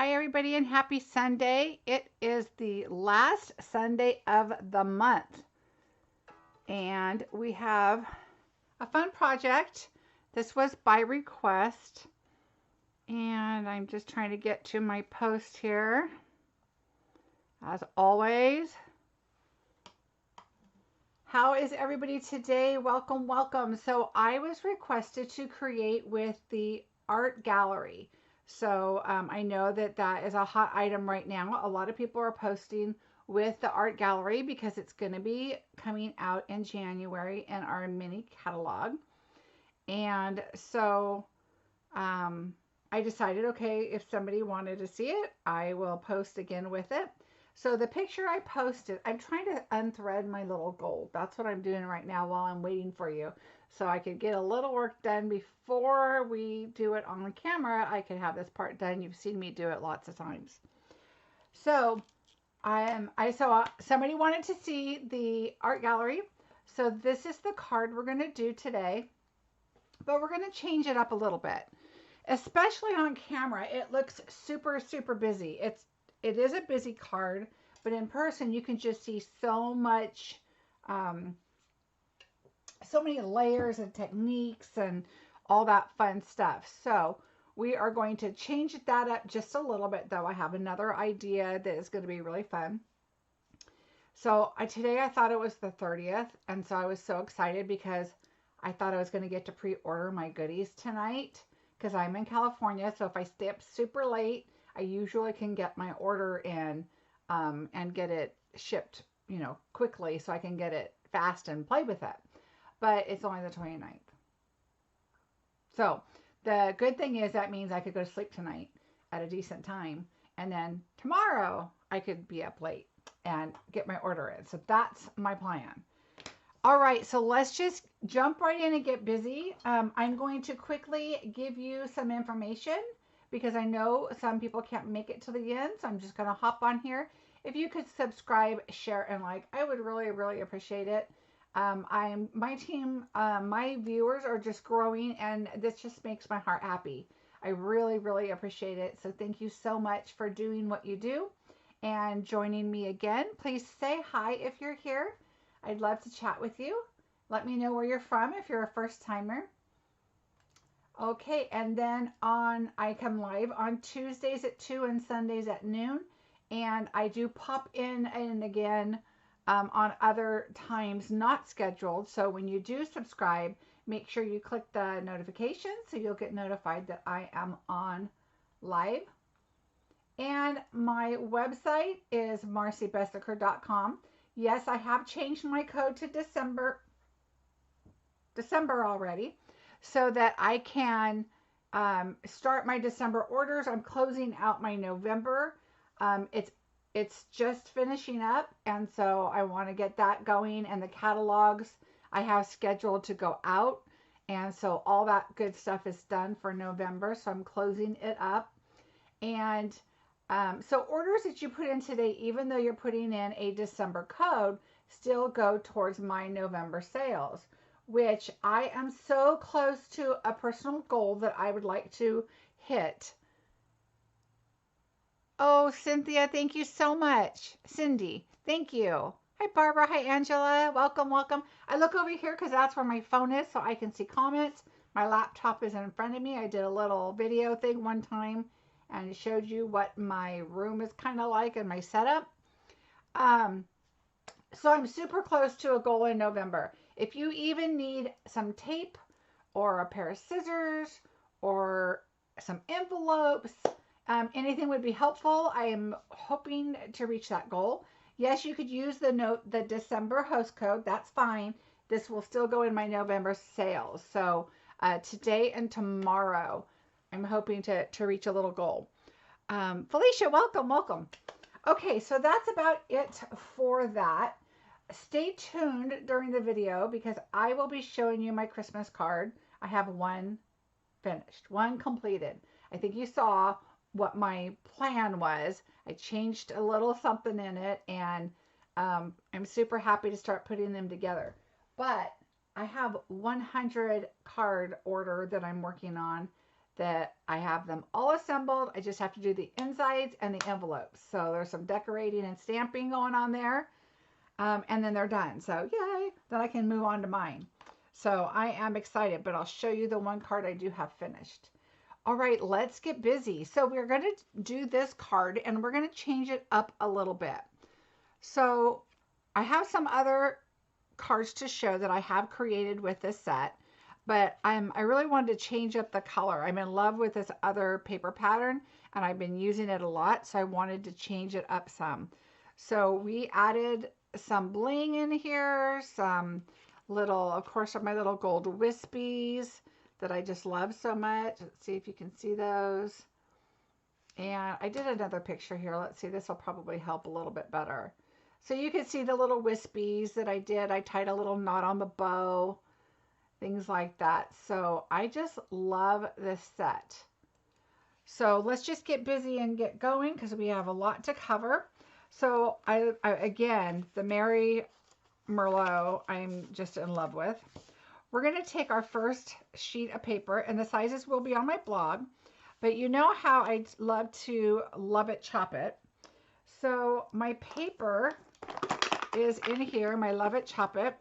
Hi, everybody, and happy Sunday. It is the last Sunday of the month, and we have a fun project. This was by request, and I'm just trying to get to my post here. As always, how is everybody today? Welcome, welcome. So, I was requested to create with the art gallery. So I know that that is a hot item right now. A lot of people are posting with the art gallery because it's going to be coming out in January in our mini catalog. And so I decided, okay, if somebody wanted to see it, I will post again with it. So the picture I posted, I'm trying to unthread my little gold. That's what I'm doing right now while I'm waiting for you. So I could get a little work done before we do it on the camera. I could have this part done. You've seen me do it lots of times. So I saw somebody wanted to see the art gallery. So this is the card we're going to do today, but we're going to change it up a little bit. Especially on camera, it looks super, super busy. It is a busy card, but in person you can just see so much, so many layers and techniques and all that fun stuff. So we are going to change that up just a little bit, though. I have another idea that is going to be really fun. So today I thought it was the 30th, and so I was so excited because I thought I was going to get to pre-order my goodies tonight because I'm in California. So if I stay up super late, I usually can get my order in and get it shipped, quickly so I can get it fast and play with it. But it's only the 29th. So the good thing is that means I could go to sleep tonight at a decent time. And then tomorrow I could be up late and get my order in. So that's my plan. All right, so let's just jump right in and get busy. I'm going to quickly give you some information because I know some people can't make it to the end. So I'm just going to hop on here. If you could subscribe, share, and like, I would really, really appreciate it. My team, my viewers are just growing, and this just makes my heart happy. I really, really appreciate it. So thank you so much for doing what you do and joining me again. Please say hi if you're here. I'd love to chat with you. Let me know where you're from if you're a first timer. Okay, and then I come live on Tuesdays at 2 and Sundays at noon. And I do pop in and again on other times not scheduled. So when you do subscribe, make sure you click the notification so you'll get notified that I am on live. And my website is marciebeseckerdesigns.com. Yes, I have changed my code to December already so that I can start my December orders. I'm closing out my November. It's just finishing up, and so I want to get that going, and the catalogs I have scheduled to go out, and so all that good stuff is done for November, so I'm closing it up. And so orders that you put in today, even though you're putting in a December code, still go towards my November sales, which I am so close to a personal goal that I would like to hit. Oh, Cynthia, thank you so much. Cindy, thank you. Hi, Barbara. Hi, Angela. Welcome, welcome. I look over here because that's where my phone is so I can see comments. My laptop is in front of me. I did a little video thing one time and showed you what my room is kind of like and my setup. So I'm super close to a goal in November. If you even need some tape or a pair of scissors or some envelopes, anything would be helpful. I am hoping to reach that goal. Yes, you could use the December host code. That's fine. This will still go in my November sales. So today and tomorrow, I'm hoping to reach a little goal. Felicia, welcome, welcome. Okay, so that's about it for that. Stay tuned during the video because I will be showing you my Christmas card. I have one finished, one completed. I think you saw what my plan was. I changed a little something in it, and I'm super happy to start putting them together. But I have 100 card order that I'm working on that I have them all assembled. I just have to do the insides and the envelopes. So there's some decorating and stamping going on there. And then they're done. So yay, then I can move on to mine. So I am excited, but I'll show you the one card I do have finished. All right, let's get busy. So we're going to do this card and we're going to change it up a little bit. So I have some other cards to show that I have created with this set, but I really wanted to change up the color. I'm in love with this other paper pattern and I've been using it a lot, so I wanted to change it up some. So we added some bling in here, some little, of course, my little gold wispies that I just love so much. Let's see if you can see those. And I did another picture here. Let's see, this will probably help a little bit better. So you can see the little wispies that I did. I tied a little knot on the bow, things like that. So I just love this set. So let's just get busy and get going because we have a lot to cover. So I again, the Mary Merlot, I'm just in love with. We're going to take our first sheet of paper, and the sizes will be on my blog, but you know how I love to love it, chop it. So my paper is in here, my love it, chop it.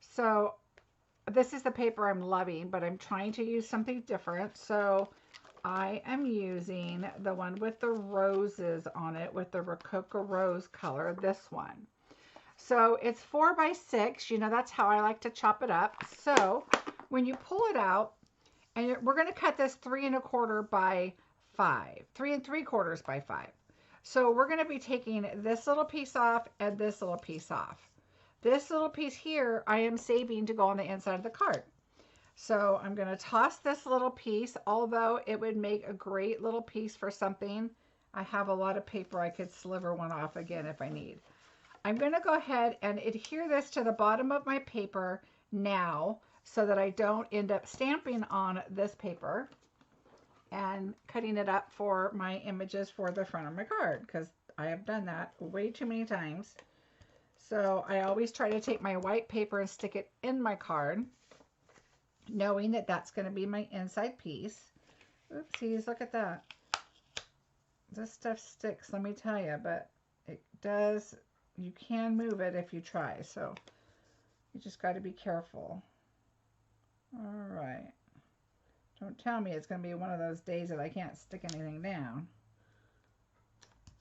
So this is the paper I'm loving, but I'm trying to use something different. So I am using the one with the roses on it, with the Rococo Rose color, this one. So it's 4 by 6, you know, that's how I like to chop it up. So when you pull it out, and we're going to cut this 3 1/4 by 5, 3 3/4 by 5. So we're going to be taking this little piece off and this little piece off. This little piece here, I am saving to go on the inside of the card. So I'm going to toss this little piece, although it would make a great little piece for something. I have a lot of paper. I could sliver one off again if I need. I'm going to go ahead and adhere this to the bottom of my paper now so that I don't end up stamping on this paper and cutting it up for my images for the front of my card, because I have done that way too many times. So I always try to take my white paper and stick it in my card, knowing that that's going to be my inside piece. Oopsies, look at that. This stuff sticks, let me tell you, but it does. You can move it if you try, so you just got to be careful. All right. Don't tell me it's going to be one of those days that I can't stick anything down.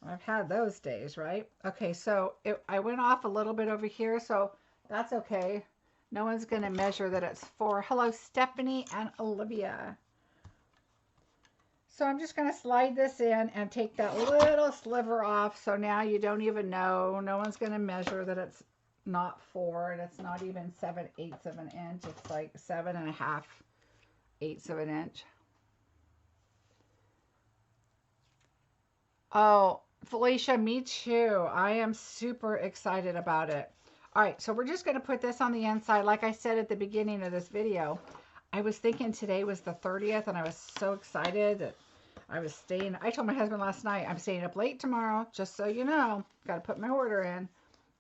I've had those days, right? Okay, so I went off a little bit over here, so that's okay. No one's going to measure that it's 4. Hello, Stephanie and Olivia. So I'm just going to slide this in and take that little sliver off. So now you don't even know. No one's going to measure that it's not 4 and it's not even 7/8 of an inch. It's like 7.5/8 of an inch. Oh, Felicia, me too. I am super excited about it. All right, so we're just going to put this on the inside. Like I said at the beginning of this video, I was thinking today was the 30th and I was so excited that I was staying. I told my husband last night, I'm staying up late tomorrow, just so you know. Got to put my order in.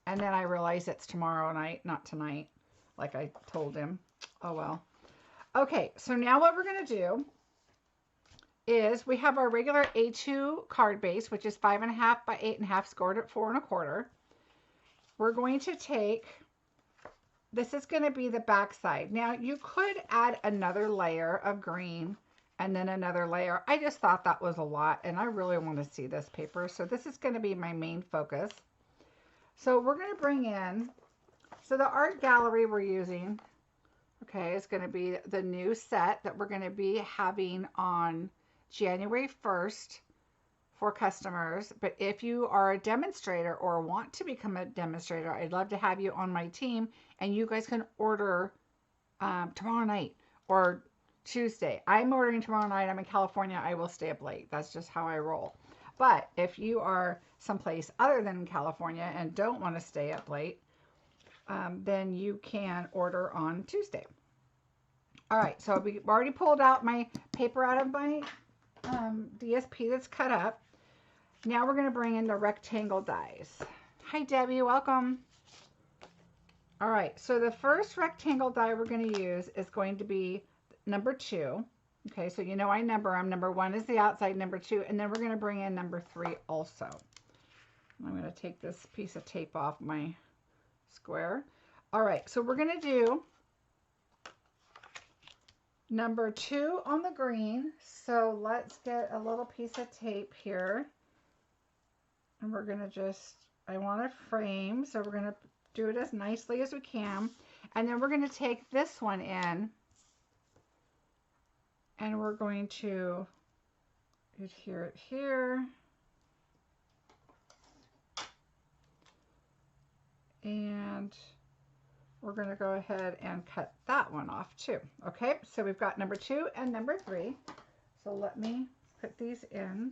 And then I realized it's tomorrow night, not tonight, like I told him. Oh, well. Okay, so now what we're going to do is we have our regular A2 card base, which is 5.5 by 8.5, scored at 4 1/4. We're going to take, this is going to be the back side. Now, you could add another layer of green and then another layer. I just thought that was a lot, and I really want to see this paper. So this is going to be my main focus. So we're going to bring in, so the art gallery we're using, okay, is going to be the new set that we're going to be having on January 1st for customers. But if you are a demonstrator or want to become a demonstrator, I'd love to have you on my team, and you guys can order tomorrow night or Tuesday. I'm ordering tomorrow night. I'm in California. I will stay up late. That's just how I roll. But if you are someplace other than California and don't want to stay up late, then you can order on Tuesday. All right, so we've already pulled out my paper out of my DSP that's cut up. Now we're going to bring in the rectangle dies. Hi, Debbie. Welcome. All right, so the first rectangle die we're going to use is going to be number 2. Okay, so you know I number them. Number 1 is the outside, number 2, and then we're going to bring in number 3 also. I'm going to take this piece of tape off my square. All right, so we're going to do number 2 on the green. So let's get a little piece of tape here. And we're going to just, I want a frame, so we're going to do it as nicely as we can. And then we're going to take this one in, and we're going to adhere it here. And we're going to go ahead and cut that one off too. Okay, so we've got number 2 and number 3. So let me put these in.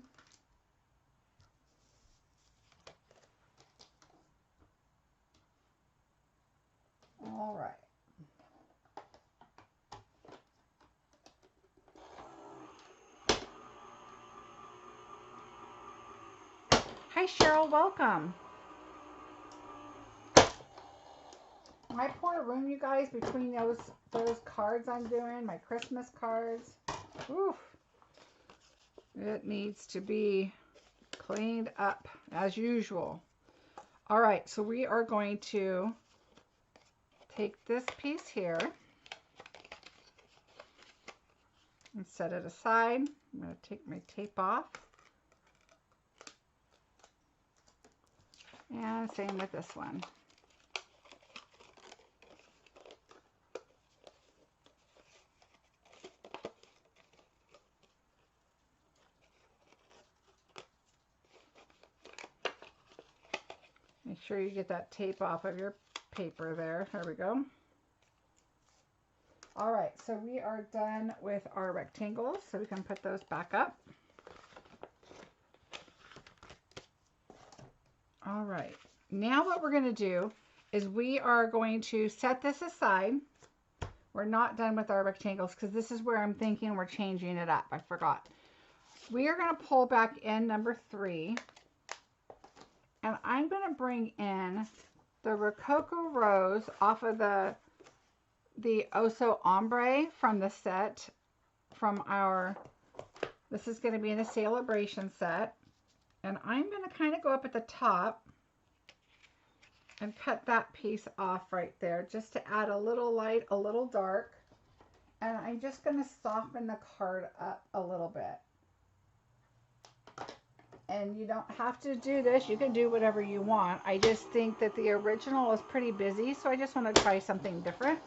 All right. Hi Cheryl, welcome. My poor room, you guys, between those cards I'm doing, my Christmas cards, oof, it needs to be cleaned up as usual. All right, so we are going to take this piece here and set it aside. I'm going to take my tape off. And same with this one. Make sure you get that tape off of your paper there. There we go. All right, so we are done with our rectangles, so we can put those back up. All right, now what we're going to do is we are going to set this aside. We're not done with our rectangles because this is where I'm thinking we're changing it up. I forgot. We are going to pull back in number 3. And I'm going to bring in the Rococo Rose off of the Oso Ombre from the set from our, this is going to be in a sale-a-bration set. And I'm going to kind of go up at the top and cut that piece off right there just to add a little light, a little dark. And I'm just going to soften the card up a little bit. And you don't have to do this. You can do whatever you want. I just think that the original is pretty busy, so I just want to try something different.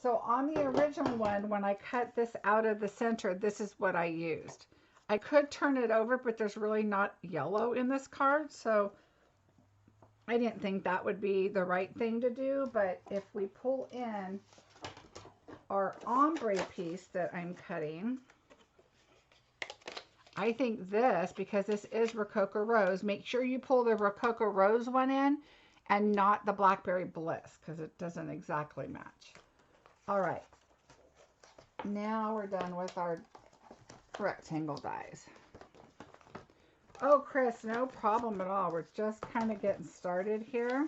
So on the original one, when I cut this out of the center, this is what I used. I could turn it over, but there's really not yellow in this card, so I didn't think that would be the right thing to do. But if we pull in our ombre piece that I'm cutting, I think this, because this is Rococo Rose, make sure you pull the Rococo Rose one in and not the Blackberry Bliss, because it doesn't exactly match. All right, now we're done with our rectangle dies. Oh, Chris, no problem at all. We're just kind of getting started here.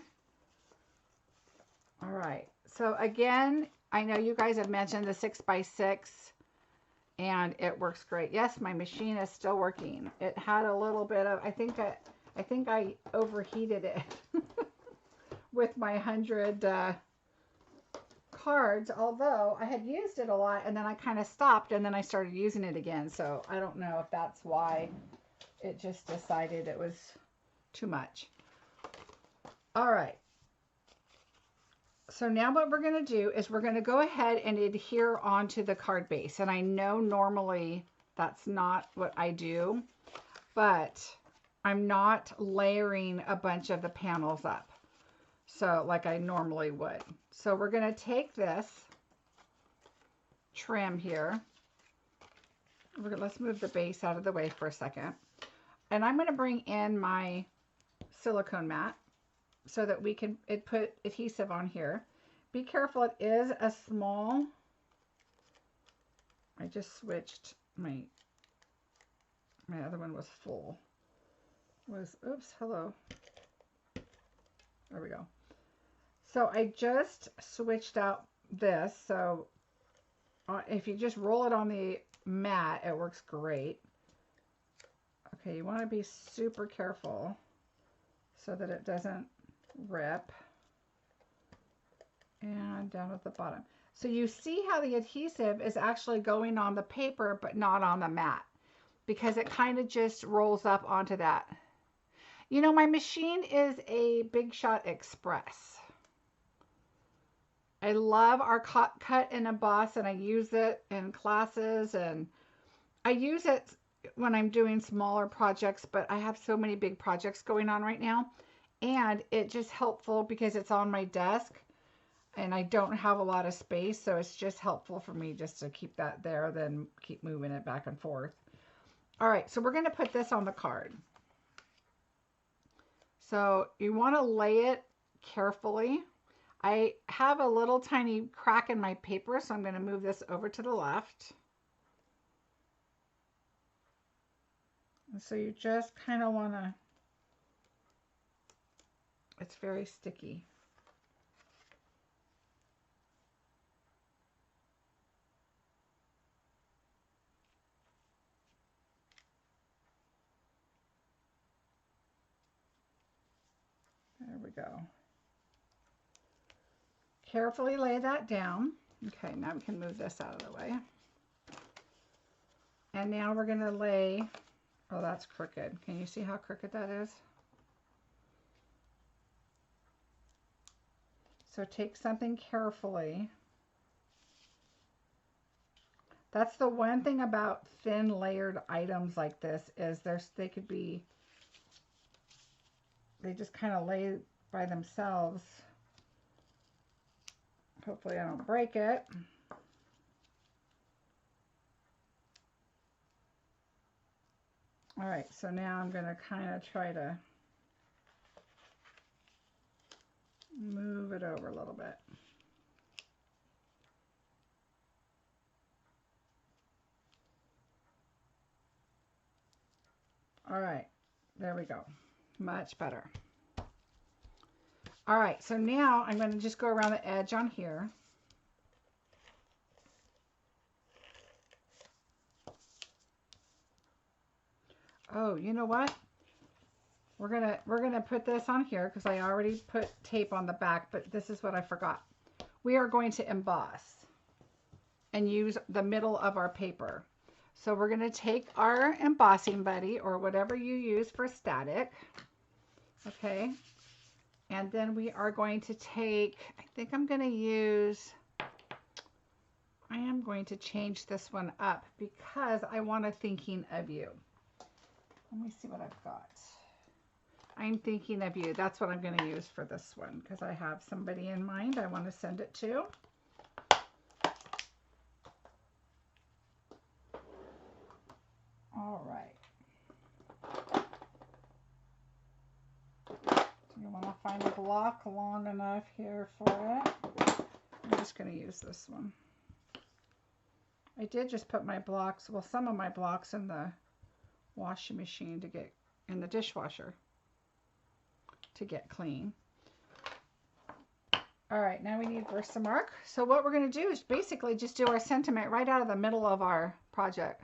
All right, so again, I know you guys have mentioned the 6x6. And it works great. Yes, my machine is still working. It had a little bit of, I think I overheated it with my 100 cards, although I had used it a lot and then I kind of stopped and then I started using it again. So I don't know if that's why it just decided it was too much. All right. So now what we're going to do is we're going to go ahead and adhere onto the card base. And I know normally that's not what I do, but I'm not layering a bunch of the panels up, so like I normally would. So we're going to take this trim here. Let's move the base out of the way for a second. And I'm going to bring in my silicone mat, so that we can put adhesive on here. Be careful, it is a small. I just switched my other one was full. Oops, hello. There we go. So I just switched out this, so if you just roll it on the mat, it works great. Okay, you want to be super careful so that it doesn't rip. And down at the bottom. So you see how the adhesive is actually going on the paper, but not on the mat, because it kind of just rolls up onto that. You know, my machine is a Big Shot Express. I love our cut and emboss, and I use it in classes, and I use it when I'm doing smaller projects, but I have so many big projects going on right now, and it's just helpful because it's on my desk and I don't have a lot of space, so it's just helpful for me just to keep that there, then keep moving it back and forth. All right, so we're going to put this on the card. So you want to lay it carefully. I have a little tiny crack in my paper, so I'm going to move this over to the left. And so you just kind of want to, it's very sticky. There we go. Carefully lay that down. Okay, now we can move this out of the way. And now we're going to lay, oh, that's crooked. Can you see how crooked that is? So take something carefully. That's the one thing about thin layered items like this is they could be, they just kind of lay by themselves. Hopefully I don't break it. All right, so now I'm going to kind of try to move it over a little bit. All right, there we go. Much better. All right, so now I'm going to just go around the edge on here. Oh, you know what? We're gonna put this on here because I already put tape on the back, but this is what I forgot. We are going to emboss and use the middle of our paper. So we're going to take our embossing buddy or whatever you use for static. Okay. And then we are going to take, I think I'm going to use, I am going to change this one up because I want a thinking of you. Let me see what I've got. I'm thinking of you. That's what I'm going to use for this one because I have somebody in mind I want to send it to. All right. You want to find a block long enough here for it. I'm just going to use this one. I did just put my blocks, well, some of my blocks in the washing machine to get in the dishwasher to get clean. All right, now we need Versamark. So what we're going to do is basically just do our sentiment right out of the middle of our project.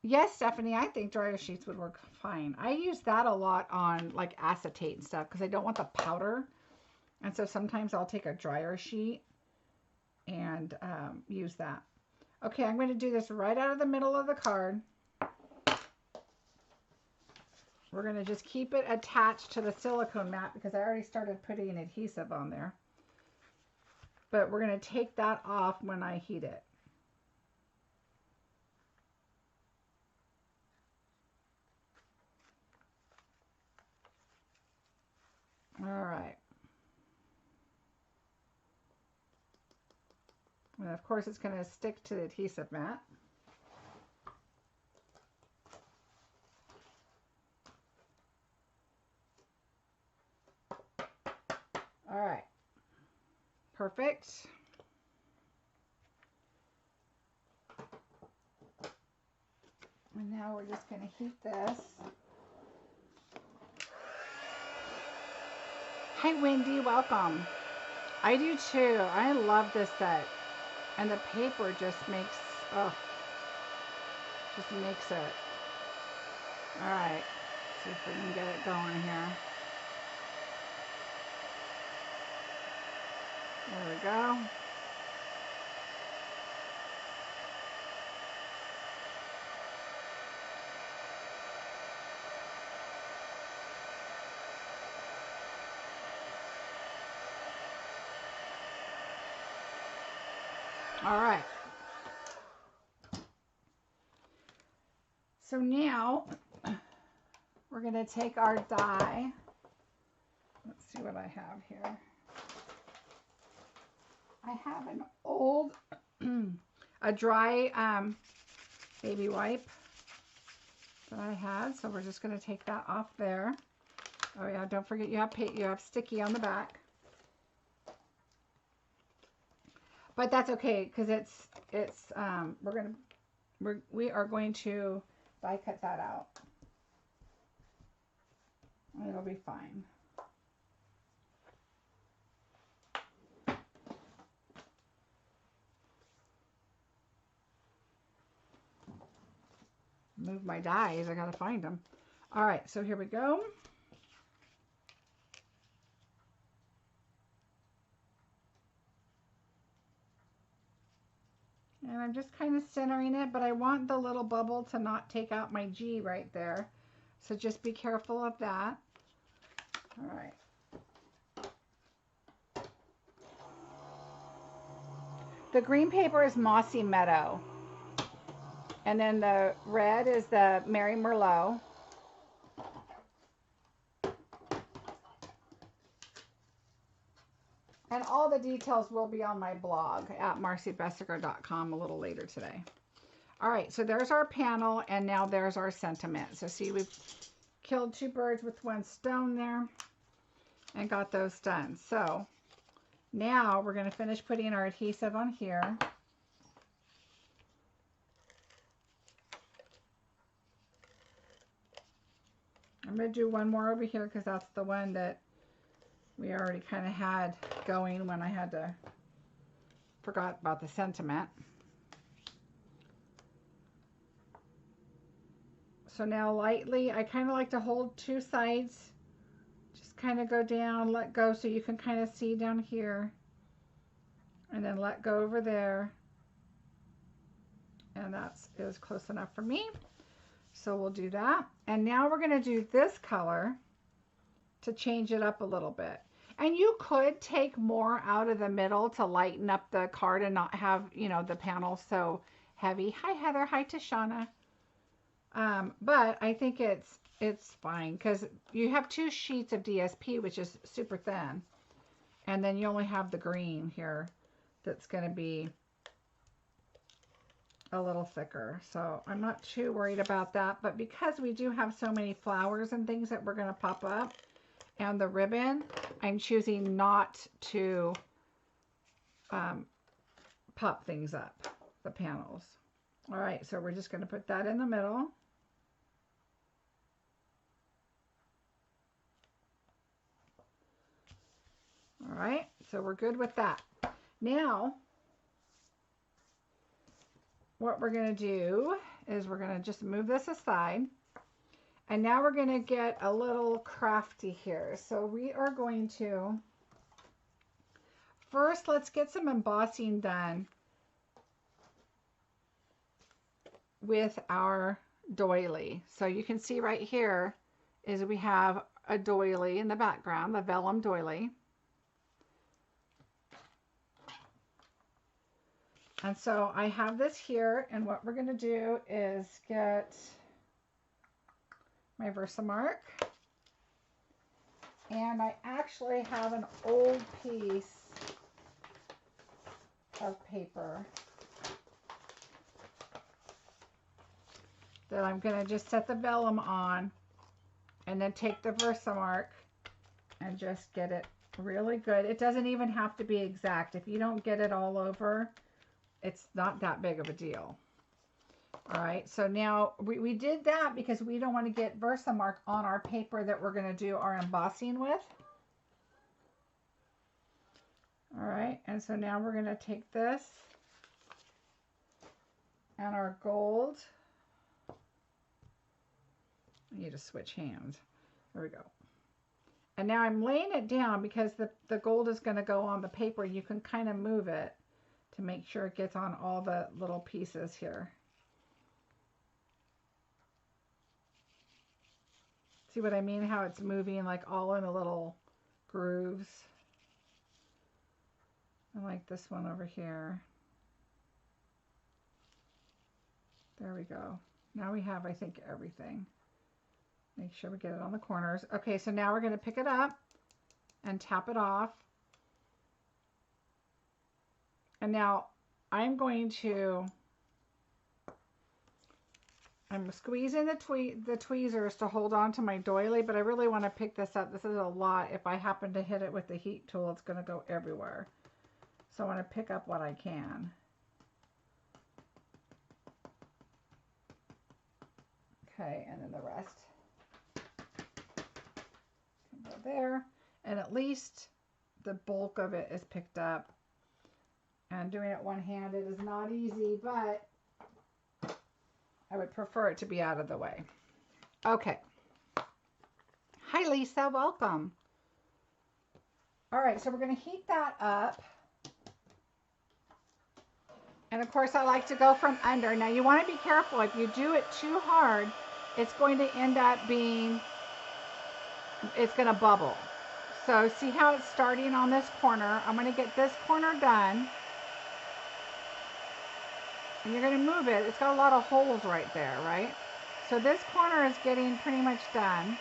Yes, Stephanie, I think dryer sheets would work fine. I use that a lot on like acetate and stuff because I don't want the powder. And so sometimes I'll take a dryer sheet and use that. Okay, I'm going to do this right out of the middle of the card. We're going to just keep it attached to the silicone mat because I already started putting an adhesive on there. But we're going to take that off when I heat it. All right. And of course it's going to stick to the adhesive mat. All right. Perfect. And now we're just going to heat this. Hi, Wendy. Welcome. I do too. I love this set. And the paper just makes, oh, just makes it. All right, see if we can get it going here. There we go. All right. So now we're going to take our die. Let's see what I have here. I have an old, a dry baby wipe that I had. So we're just going to take that off there. Oh yeah, don't forget you have sticky on the back. But that's okay because we are going to die cut that out. It'll be fine. Move my dies. I gotta find them. All right, so here we go. And I'm just kind of centering it, but I want the little bubble to not take out my G right there. So just be careful of that. All right. The green paper is Mossy Meadow. And then the red is the Mary Merlot. And all the details will be on my blog at marciebeseckerdesigns.com a little later today. All right, so there's our panel, and now there's our sentiment. So see, we've killed two birds with one stone there and got those done. So now we're going to finish putting our adhesive on here. I'm going to do one more over here because that's the one that we already kind of had going when I forgot about the sentiment. So now lightly, I kind of like to hold two sides, just kind of go down, let go so you can kind of see down here, and then let go over there. And that is close enough for me. So we'll do that. And now we're going to do this color to change it up a little bit. And you could take more out of the middle to lighten up the card and not have, you know, the panel so heavy. Hi, Heather. Hi, Tashana. But I think it's fine because you have two sheets of DSP, which is super thin. And then you only have the green here that's going to be a little thicker. So I'm not too worried about that. But because we do have so many flowers and things that we're going to pop up, and the ribbon, I'm choosing not to pop things up, the panels. All right, so we're just going to put that in the middle. All right, so we're good with that. Now, what we're going to do is we're going to just move this aside. And now we're going to get a little crafty here. So we are going to, first let's get some embossing done with our doily. So you can see right here is we have a doily in the background, the vellum doily. And so I have this here, and what we're going to do is get my Versamark, and I actually have an old piece of paper that I'm going to just set the vellum on and then take the Versamark and just get it really good. It doesn't even have to be exact. If you don't get it all over, it's not that big of a deal. All right, so now we did that because we don't want to get Versamark on our paper that we're going to do our embossing with. All right, and so now we're going to take this and our gold. I need to switch hands. There we go. And now I'm laying it down because the gold is going to go on the paper. You can kind of move it to make sure it gets on all the little pieces here. See what I mean? How it's moving like all in the little grooves. I like this one over here. There we go. Now we have, I think, everything. Make sure we get it on the corners. Okay, so now we're going to pick it up and tap it off. And now I'm squeezing the tweezers to hold on to my doily, but I really want to pick this up. This is a lot. If I happen to hit it with the heat tool, it's going to go everywhere. So I want to pick up what I can. Okay, and then the rest can go there. And at least the bulk of it is picked up. And doing it one-handed is not easy, but I would prefer it to be out of the way. Okay. Hi, Lisa. Welcome. All right, so we're going to heat that up. And of course, I like to go from under. Now, you want to be careful. If you do it too hard, it's going to end up being, it's going to bubble. So see how it's starting on this corner? I'm going to get this corner done. And you're going to move it. It's got a lot of holes right there, right? So this corner is getting pretty much done.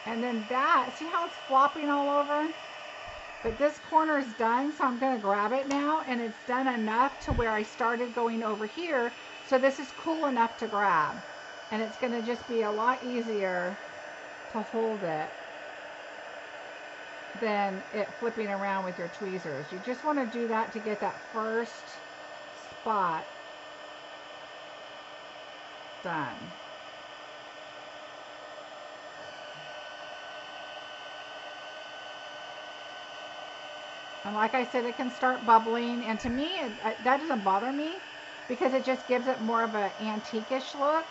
And then that, see how it's flopping all over? But this corner is done, so I'm going to grab it now, and it's done enough to where I started going over here. So this is cool enough to grab. And it's going to just be a lot easier to hold it than it flipping around with your tweezers. You just want to do that to get that first spot done. And like I said, it can start bubbling, and to me, that doesn't bother me because it just gives it more of an antique-ish look.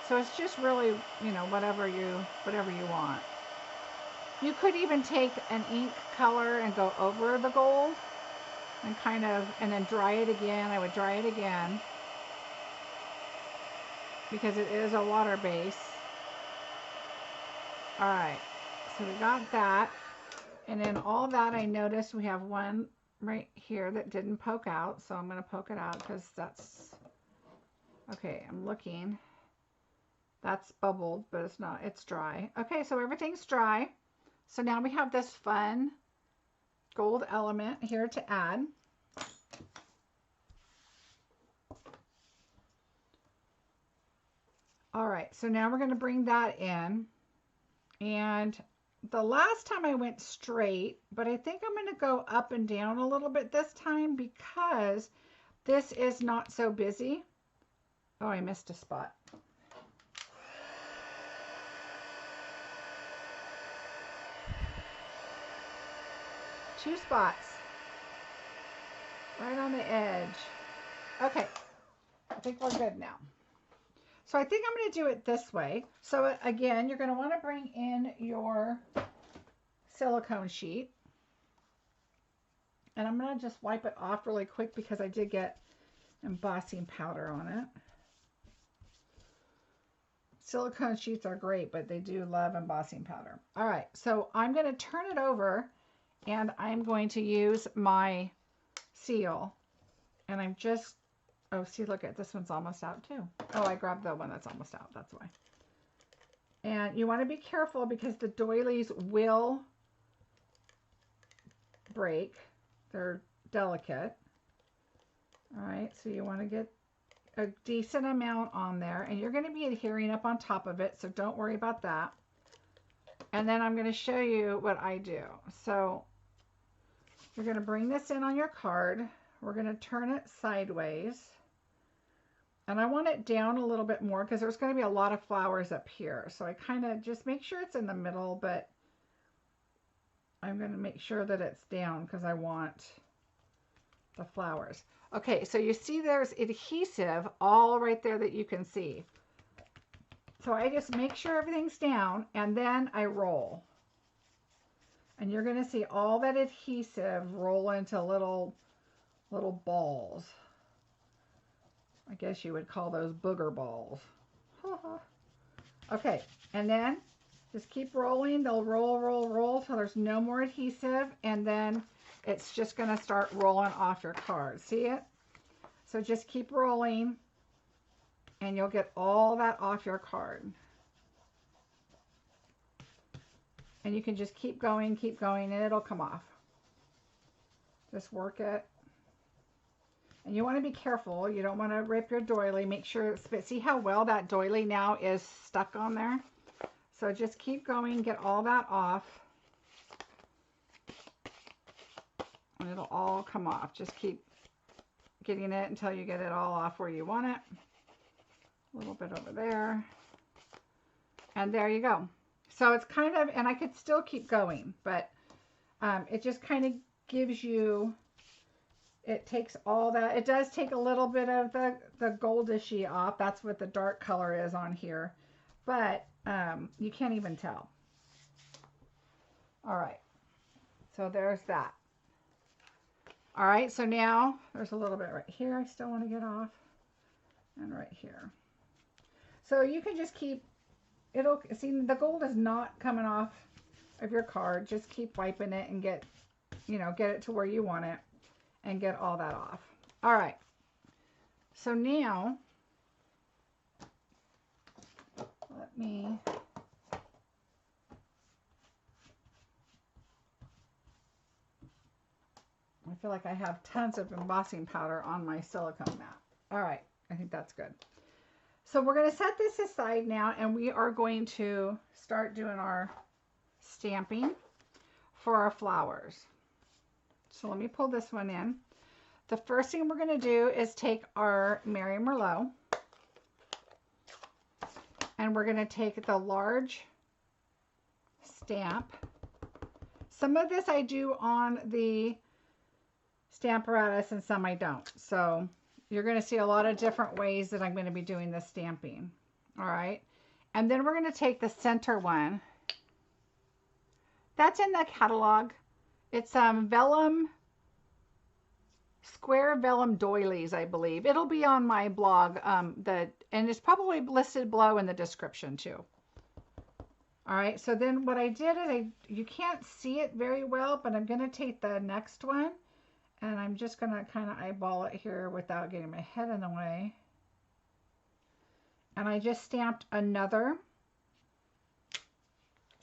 So it's just really, you know, whatever you want. You could even take an ink color and go over the gold and and then dry it again. I would dry it again because it is a water base. All right, so we got that. And in all that, I noticed we have one right here that didn't poke out. So I'm going to poke it out because that's, okay, I'm looking. That's bubbled, but it's not, it's dry. Okay, so everything's dry. So now we have this fun gold element here to add. All right, so now we're going to bring that in. And the last time I went straight, but I think I'm going to go up and down a little bit this time because this is not so busy. Oh, I missed a spot. Two spots right on the edge. Okay, I think we're good now. So I think I'm going to do it this way. So again, you're going to want to bring in your silicone sheet. And I'm going to just wipe it off really quick because I did get embossing powder on it. Silicone sheets are great, but they do love embossing powder. All right, so I'm going to turn it over and I'm going to use my seal. And I'm just, oh, see, look at this one's almost out too. Oh, I grabbed the one that's almost out, that's why. And you want to be careful because the doilies will break. They're delicate. All right, so you want to get a decent amount on there, and you're going to be adhering up on top of it, so don't worry about that. And then I'm going to show you what I do. So you're going to bring this in on your card. We're going to turn it sideways. And I want it down a little bit more because there's going to be a lot of flowers up here. So I kind of just make sure it's in the middle, but I'm going to make sure that it's down because I want the flowers. Okay, so you see there's adhesive all right there that you can see. So I just make sure everything's down and then I roll. And you're going to see all that adhesive roll into little balls. I guess you would call those booger balls. Okay, and then just keep rolling. They'll roll, roll, roll till there's no more adhesive, and then it's just going to start rolling off your card. See it? So just keep rolling, and you'll get all that off your card. And you can just keep going, and it'll come off. Just work it. And you want to be careful. You don't want to rip your doily. Make sure it's fit. See how well that doily now is stuck on there? So just keep going, get all that off. And it'll all come off. Just keep getting it until you get it all off where you want it. A little bit over there. And there you go. So it's kind of, and I could still keep going, but it just kind of gives you, it takes all that. It does take a little bit of the goldishy off. That's what the dark color is on here. But you can't even tell. All right. So there's that. All right. So now there's a little bit right here I still want to get off. And right here. So you can just keep, it'll, see, the gold is not coming off of your card. Just keep wiping it and get, you know, get it to where you want it and get all that off. All right. So now, let me, I feel like I have tons of embossing powder on my silicone mat. All right. I think that's good. So we're going to set this aside now, and we are going to start doing our stamping for our flowers. So let me pull this one in. The first thing we're going to do is take our Mary Merlot, and we're going to take the large stamp. Some of this I do on the Stamparatus and some I don't. So you're going to see a lot of different ways that I'm going to be doing this stamping. All right. And then we're going to take the center one. That's in the catalog. It's vellum, square vellum doilies, I believe. It'll be on my blog. And it's probably listed below in the description too. All right. So then what I did is you can't see it very well, but I'm going to take the next one. And I'm just going to kind of eyeball it here without getting my head in the way. And I just stamped another.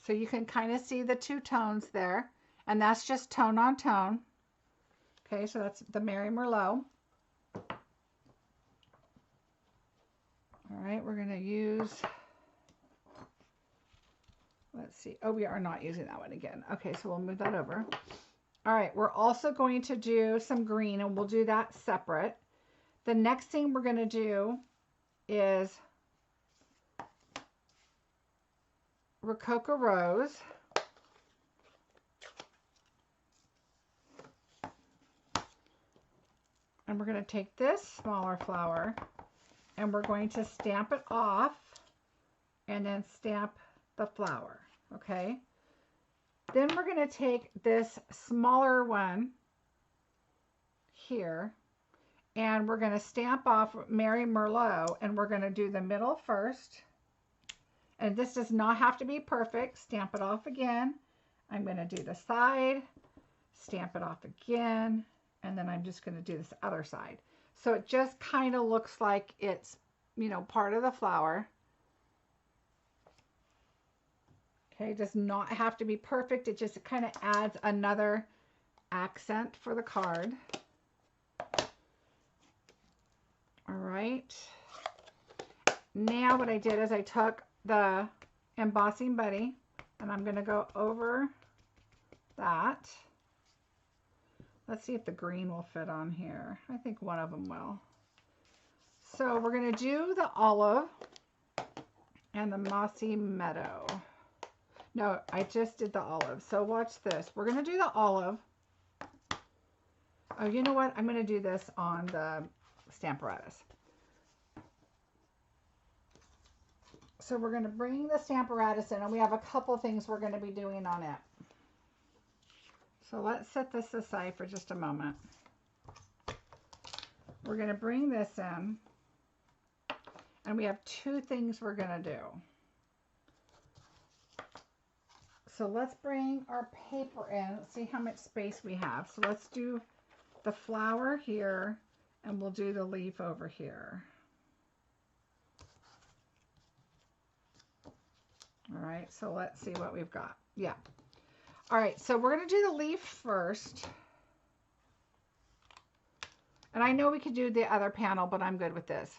So you can kind of see the two tones there. And that's just tone on tone. Okay, so that's the Mary Merlot. All right, we're going to use, let's see. Oh, we are not using that one again. Okay, so we'll move that over. All right, we're also going to do some green, and we'll do that separate. The next thing we're going to do is Rococo Rose. And we're going to take this smaller flower, and we're going to stamp it off, and then stamp the flower, okay? Then we're going to take this smaller one here, and we're going to stamp off Mary Merlot, and we're going to do the middle first. And this does not have to be perfect. Stamp it off again. I'm going to do the side, stamp it off again, and then I'm just going to do this other side. So it just kind of looks like it's, you know, part of the flower. Okay, it does not have to be perfect. It just kind of adds another accent for the card. All right. Now what I did is I took the embossing buddy, and I'm going to go over that. Let's see if the green will fit on here. I think one of them will. So we're going to do the olive and the mossy meadow. No, I just did the olive. So watch this. We're going to do the olive. Oh, you know what? I'm going to do this on the Stamparatus. So we're going to bring the Stamparatus in, and we have a couple things we're going to be doing on it. So let's set this aside for just a moment. We're going to bring this in, and we have two things we're going to do. So let's bring our paper in. Let's see how much space we have. So let's do the flower here, and we'll do the leaf over here. All right, so let's see what we've got. Yeah. All right, so we're going to do the leaf first. And I know we could do the other panel, but I'm good with this.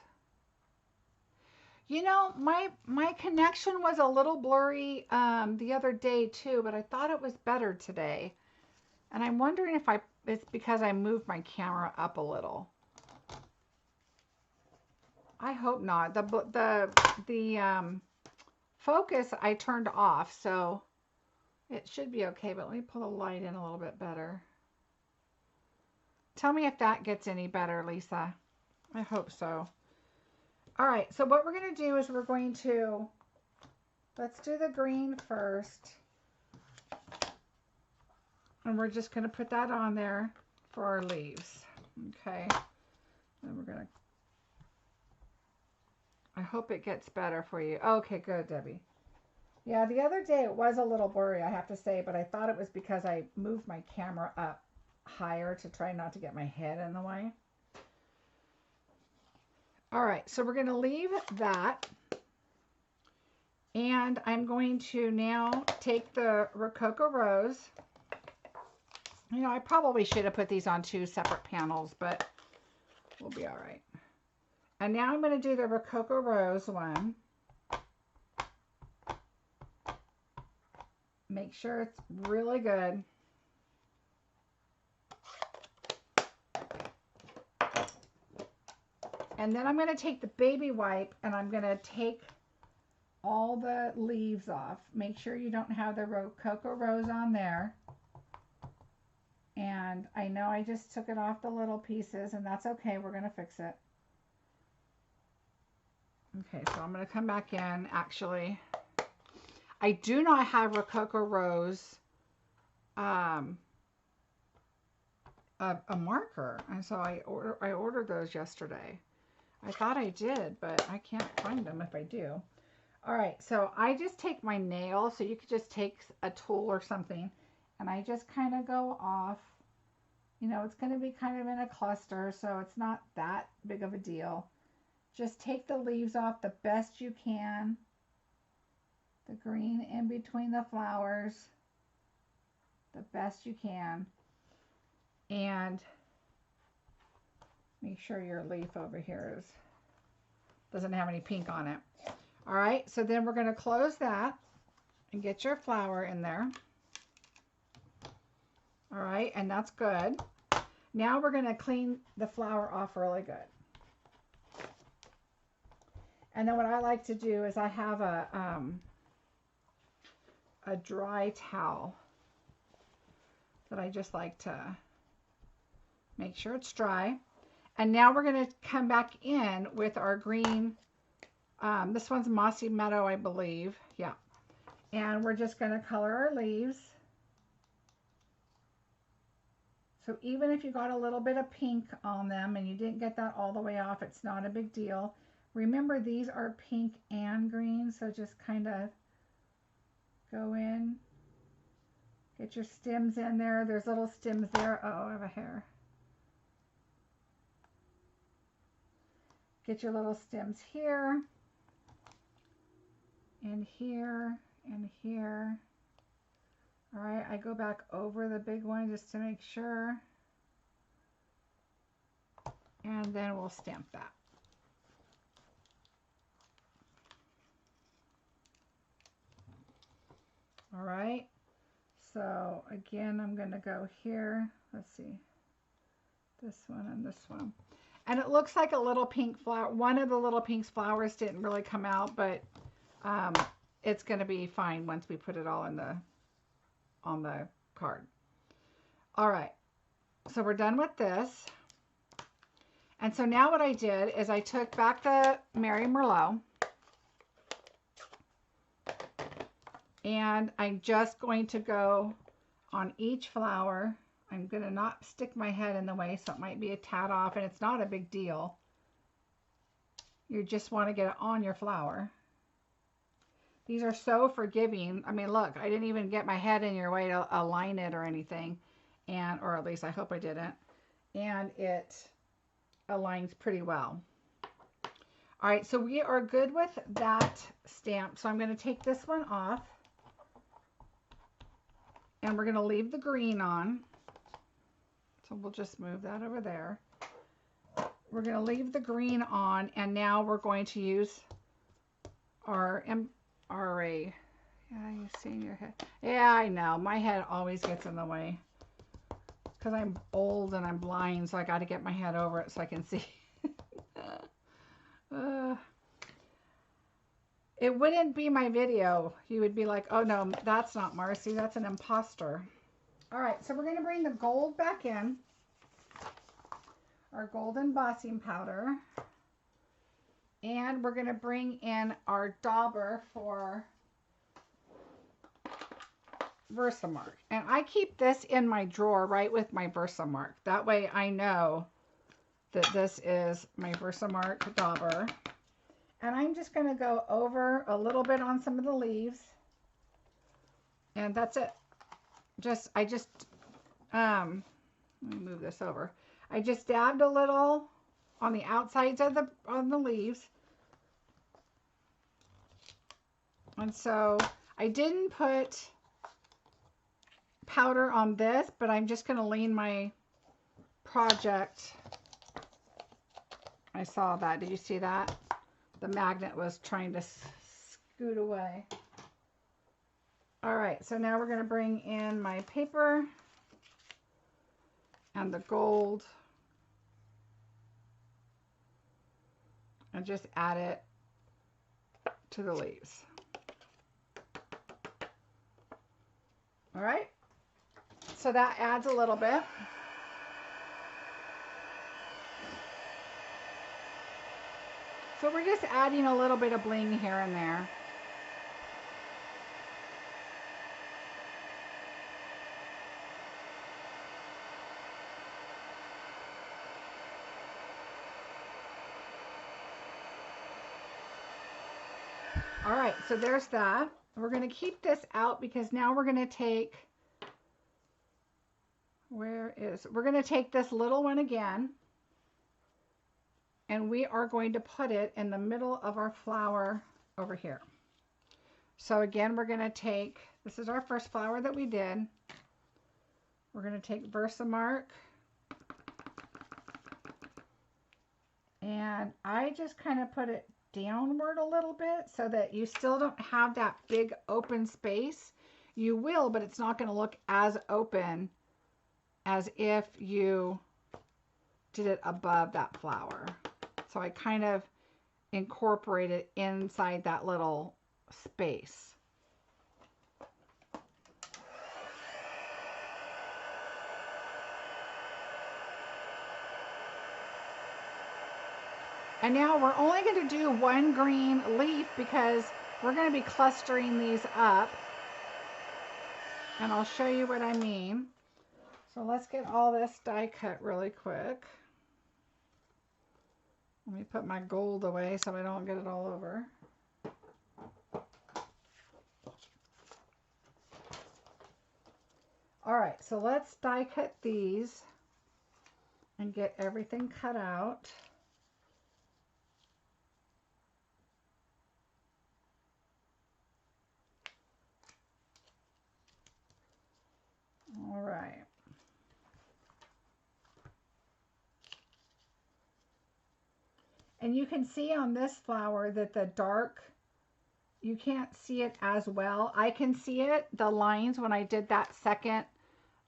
You know, my connection was a little blurry the other day too, but I thought it was better today. And I'm wondering if it's because I moved my camera up a little. I hope not. The focus I turned off, so it should be okay, but let me pull the light in a little bit better. Tell me if that gets any better, Lisa. I hope so. All right, so what we're going to do is we're going to, let's do the green first. And we're just going to put that on there for our leaves. Okay. Then we're going to, I hope it gets better for you. Okay, good, Debbie. Yeah, the other day it was a little blurry, I have to say, but I thought it was because I moved my camera up higher to try not to get my head in the way. All right, so we're going to leave that. And I'm going to now take the Rococo Rose. You know, I probably should have put these on two separate panels, but we'll be all right. And now I'm going to do the Rococo Rose one. Make sure it's really good. And then I'm going to take the baby wipe and I'm going to take all the leaves off. Make sure you don't have the Rococo Rose on there. And I know I just took it off the little pieces, and that's okay. We're going to fix it. Okay, so I'm going to come back in. Actually, I do not have Rococo Rose a marker, and so I ordered those yesterday. I thought I did, but I can't find them if I do. All right, so I just take my nail, so you could just take a tool or something, and I just kind of go off. You know, it's going to be kind of in a cluster, so it's not that big of a deal. Just take the leaves off the best you can. The green in between the flowers, the best you can. And make sure your leaf over here doesn't have any pink on it. All right, so then we're going to close that and get your flower in there. All right, and that's good. Now we're going to clean the flower off really good. And then what I like to do is I have a dry towel that I just like to make sure it's dry. And now we're going to come back in with our green. This one's Mossy Meadow, I believe. Yeah. And we're just going to color our leaves. So even if you got a little bit of pink on them and you didn't get that all the way off, it's not a big deal. Remember, these are pink and green, so just kind of go in. Get your stems in there. There's little stems there. Oh, I have a hair. Get your little stems here, and here, and here. All right, I go back over the big one just to make sure. And then we'll stamp that. All right, so again, I'm going to go here. Let's see, this one and this one. And it looks like a little pink flower. One of the little pink flowers didn't really come out, but it's going to be fine once we put it all in on the card. All right, So we're done with this. And so now what I did is I took back the Mary Merlot and I'm just going to go on each flower. I'm going to not stick my head in the way, so it might be a tad off, and it's not a big deal. You just want to get it on your flower. These are so forgiving. I mean, look, I didn't even get my head in your way to align it or anything, or at least I hope I didn't. And it aligns pretty well. All right, so we are good with that stamp. So I'm going to take this one off, and we're going to leave the green on. So we'll just move that over there. We're going to leave the green on, and now we're going to use our yeah, you seeing your head? Yeah, I know. My head always gets in the way because I'm old and I'm blind, so I got to get my head over it so I can see. It wouldn't be my video. You would be like, oh no, that's not Marcie, that's an imposter. All right, so we're going to bring the gold back in, our gold embossing powder, and we're going to bring in our dauber for Versamark. And I keep this in my drawer right with my Versamark. That way I know that this is my Versamark dauber. And I'm just going to go over a little bit on some of the leaves. And that's it. Let me move this over. I just dabbed a little on the outsides of the leaves. And so I didn't put powder on this, but I'm just going to lean my project. I saw that. Did you see that? The magnet was trying to scoot away. All right, so now we're going to bring in my paper and the gold and just add it to the leaves. All right, so that adds a little bit. So we're just adding a little bit of bling here and there. All right, so there's that. We're going to keep this out because now we're going to take, we're going to take this little one again, and we are going to put it in the middle of our flower over here. So again, we're going to take, this is our first flower that we did. We're going to take Versamark, and I just kind of put it downward a little bit so that you still don't have that big open space. You will, but it's not going to look as open as if you did it above that flower. So I kind of incorporated inside that little space. And now we're only going to do one green leaf because we're going to be clustering these up. And I'll show you what I mean. So let's get all this die cut really quick. Let me put my gold away so I don't get it all over. All right, so let's die cut these and get everything cut out. All right. And you can see on this flower that the dark, you can't see it as well. I can see it, the lines, when I did that second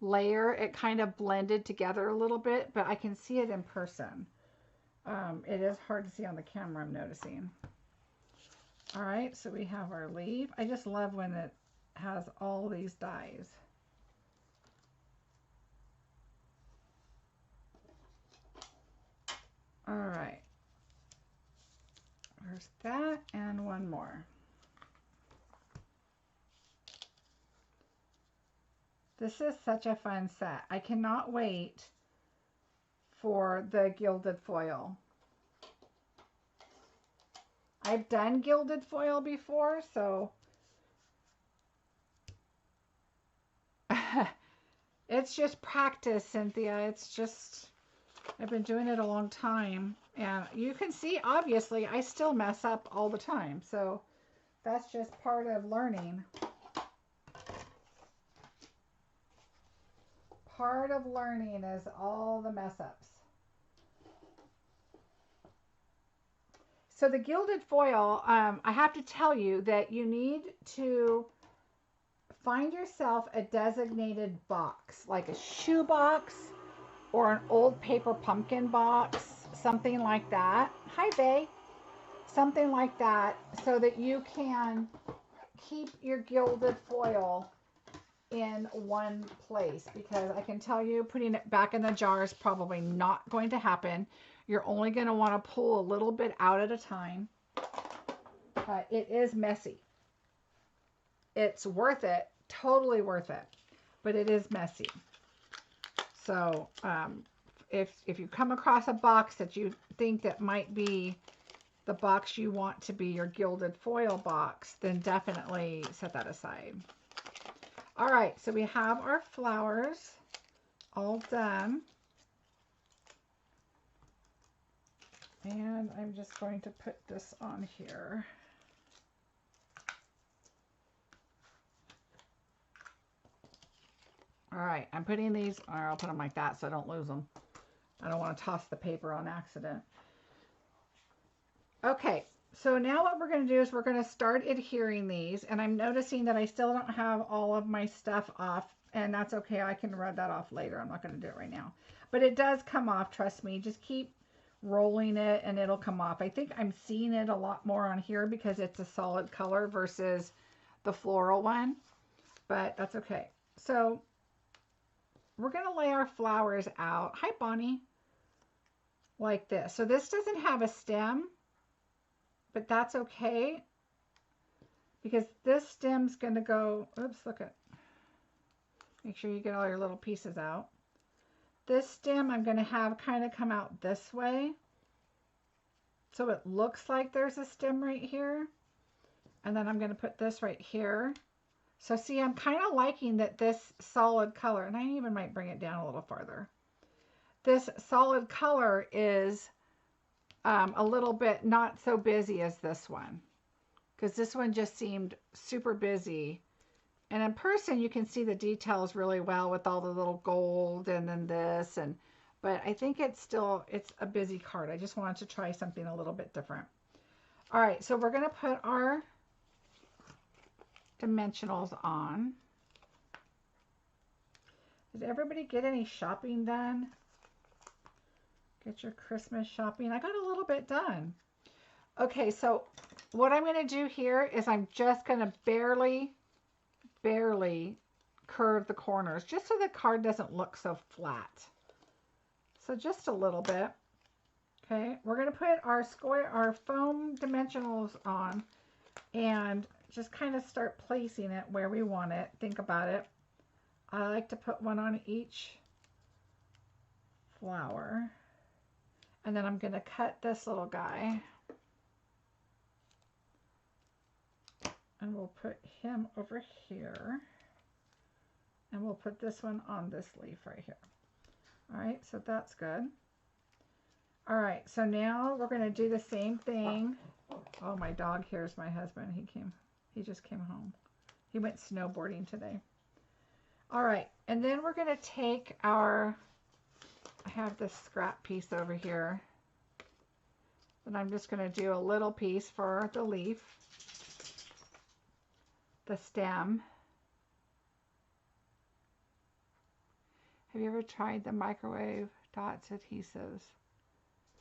layer, it kind of blended together a little bit, but I can see it in person. It is hard to see on the camera, I'm noticing. All right, so we have our leaf. I just love when it has all these dies. All right. There's that and one more. This is such a fun set. I cannot wait for the gilded foil. I've done gilded foil before, so it's just practice, Cynthia. It's just, I've been doing it a long time. And you can see, obviously, I still mess up all the time. So that's just part of learning. Part of learning is all the mess ups. So the gilded foil, I have to tell you that you need to find yourself a designated box, like a shoe box or an old paper pumpkin box, something like that. Hi, Faye. Something like that, so that you can keep your gilded foil in one place, because I can tell you putting it back in the jar is probably not going to happen. You're only going to want to pull a little bit out at a time. It is messy. It's worth it, totally worth it, but it is messy. So if you come across a box that you think that might be the box you want to be your gilded foil box, then definitely set that aside. All right, so we have our flowers all done. And I'm just going to put this on here. All right, I'm putting these, or I'll put them like that so I don't lose them. I don't want to toss the paper on accident. Okay, so now what we're going to do is we're going to start adhering these, and I'm noticing that I still don't have all of my stuff off, and that's okay. I can rub that off later. I'm not going to do it right now. But it does come off, trust me. Just keep rolling it and it'll come off. I think I'm seeing it a lot more on here because it's a solid color versus the floral one, but that's okay. So we're going to lay our flowers out. Hi, Bonnie. Like this. So this doesn't have a stem, but that's okay because this stem's going to go, oops, look at, make sure you get all your little pieces out. This stem I'm going to have kind of come out this way. So it looks like there's a stem right here. And then I'm going to put this right here. So see, I'm kind of liking that this solid color, and I even might bring it down a little farther. This solid color is a little bit not so busy as this one, because this one just seemed super busy. And in person, you can see the details really well with all the little gold and then this. But I think it's a busy card. I just wanted to try something a little bit different. All right, so we're going to put our dimensionals on. Did everybody get any shopping done? Get your Christmas shopping. I got a little bit done. Okay, so what I'm going to do here is I'm just going to barely curve the corners just so the card doesn't look so flat. So just a little bit. Okay, we're going to put our foam dimensionals on and just kind of start placing it where we want it. Think about it. I like to put one on each flower. And then I'm going to cut this little guy. And we'll put him over here. And we'll put this one on this leaf right here. All right, so that's good. All right, so now we're going to do the same thing. Oh, my dog here's my husband. He just came home. He went snowboarding today. All right, and then we're going to take I have this scrap piece over here. And I'm just going to do a little piece for the leaf, the stem. Have you ever tried the microwave dots adhesives?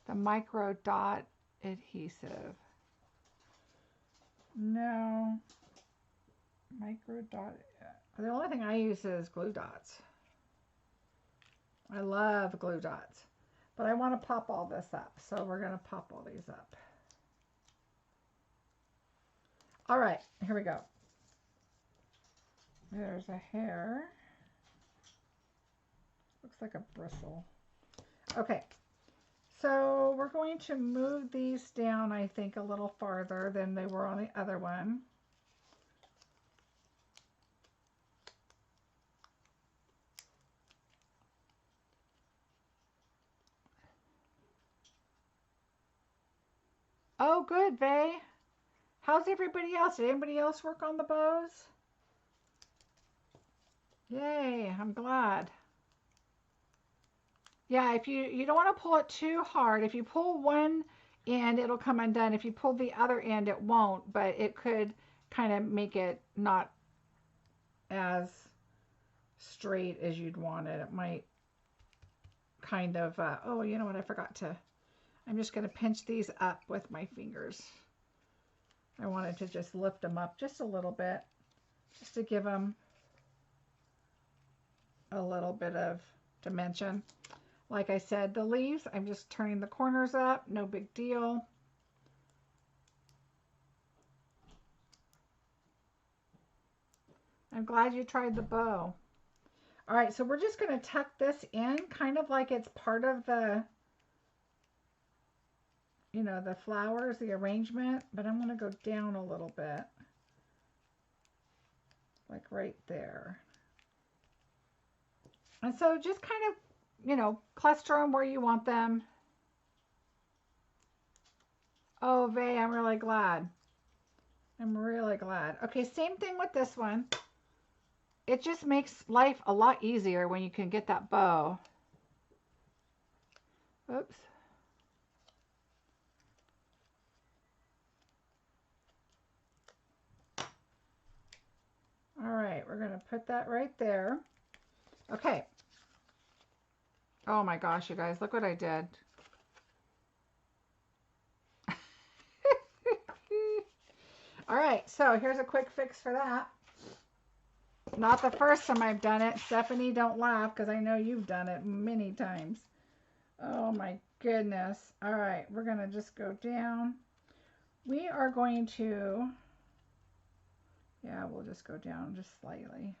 The micro dot adhesive. No. Micro dot. The only thing I use is glue dots. I love glue dots. But I want to pop all this up, so we're going to pop all these up. All right, here we go. There's a hair. Looks like a bristle. Okay, so we're going to move these down, I think, a little farther than they were on the other one. Oh, good, Vay. How's everybody else? Did anybody else work on the bows? Yay, I'm glad. Yeah, if you don't want to pull it too hard. If you pull one end, it'll come undone. If you pull the other end, it won't, but it could kind of make it not as straight as you'd want it. It might kind of, oh, you know what? I forgot to, I'm just going to pinch these up with my fingers. I wanted to just lift them up just a little bit, just to give them a little bit of dimension. Like I said, the leaves, I'm just turning the corners up, no big deal. I'm glad you tried the bow. All right, so we're just going to tuck this in kind of like it's part of the, you know, the flowers, the arrangement, but I'm going to go down a little bit, like right there. And so just kind of, you know, cluster them where you want them. Oh, Vay, I'm really glad. I'm really glad. Okay, same thing with this one. It just makes life a lot easier when you can get that bow. Oops. All right, we're going to put that right there. Okay. Oh my gosh, you guys, look what I did. All right, so here's a quick fix for that. Not the first time I've done it. Stephanie, don't laugh because I know you've done it many times. Oh my goodness. All right, we're going to just go down. We are going to, yeah, we'll just go down just slightly.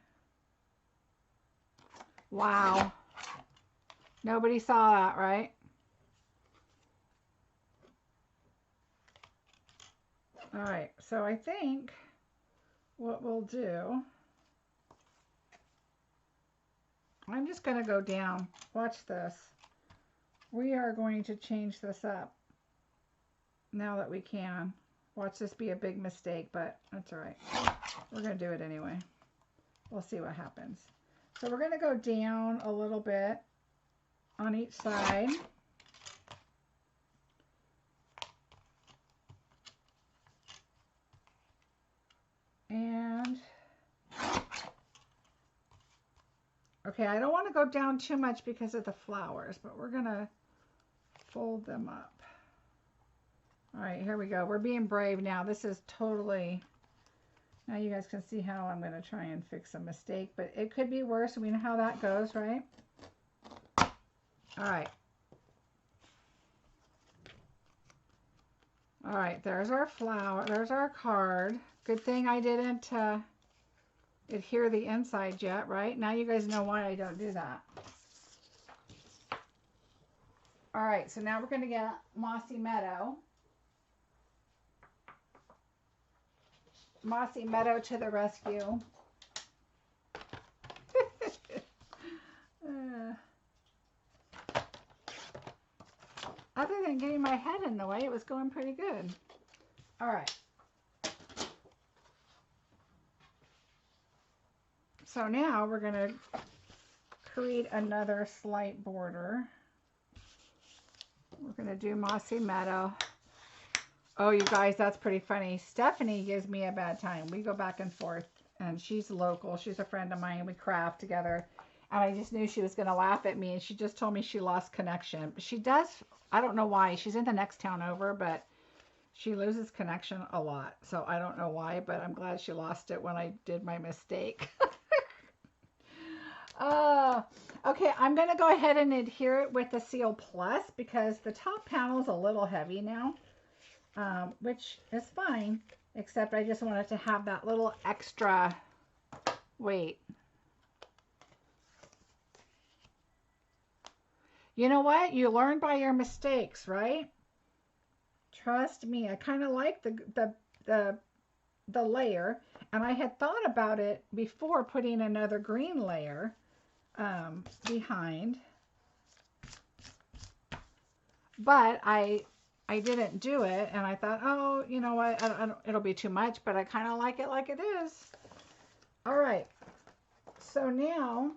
Wow. Nobody saw that, right? All right, so I think what we'll do, I'm just going to go down. Watch this. We are going to change this up now that we can. Watch this be a big mistake, but that's all right. We're going to do it anyway. We'll see what happens. So we're going to go down a little bit on each side. And okay, I don't want to go down too much because of the flowers, but we're going to fold them up. All right, here we go. We're being brave now. This is totally, now you guys can see how I'm going to try and fix a mistake, but it could be worse. We know how that goes, right? All right. All right, there's our flower. There's our card. Good thing I didn't adhere the inside yet, right? Now you guys know why I don't do that. All right, so now we're going to get Mossy Meadow. Mossy Meadow to the rescue. Other than getting my head in the way, it was going pretty good. All right. So now we're going to create another slight border. We're going to do Mossy Meadow. Oh, you guys, that's pretty funny. Stephanie gives me a bad time. We go back and forth, and she's local. She's a friend of mine. We craft together, and I just knew she was going to laugh at me, and she just told me she lost connection. She does, I don't know why. She's in the next town over, but she loses connection a lot, so I don't know why, but I'm glad she lost it when I did my mistake. Oh, okay. I'm going to go ahead and adhere it with the Seal Plus because the top panel is a little heavy now, which is fine, except I just wanted to have that little extra weight. You know what? You learn by your mistakes, right? Trust me. I kind of like the layer, and I had thought about it before putting another green layer behind, but I didn't do it, and I thought, oh, you know what? I don't, it'll be too much, but I kind of like it like it is. All right. So now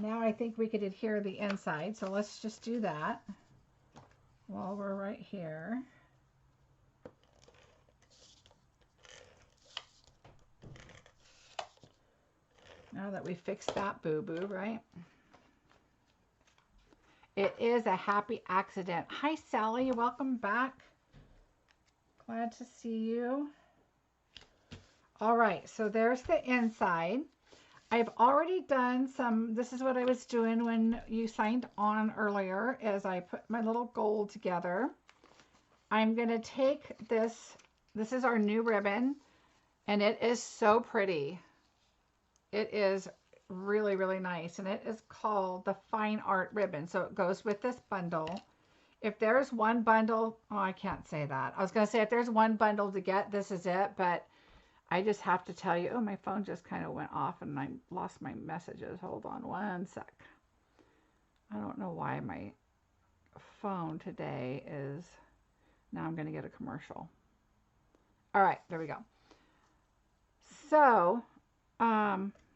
I think we could adhere the inside. So let's just do that while we're right here. Now that we fixed that boo-boo, right? It is a happy accident. Hi, Sally. Welcome back. Glad to see you. All right, so there's the inside. I've already done some, this is what I was doing when you signed on earlier, as I put my little gold together. I'm going to take this is our new ribbon, and it is so pretty. It is really, really nice, and it is called the Fine Art Ribbon, so it goes with this bundle. If there's one bundle, oh, I can't say that. I was going to say if there's one bundle to get, this is it, but I just have to tell you, oh, my phone just kind of went off and I lost my messages. Hold on one sec. I don't know why my phone today is, now I'm going to get a commercial. All right, there we go. So,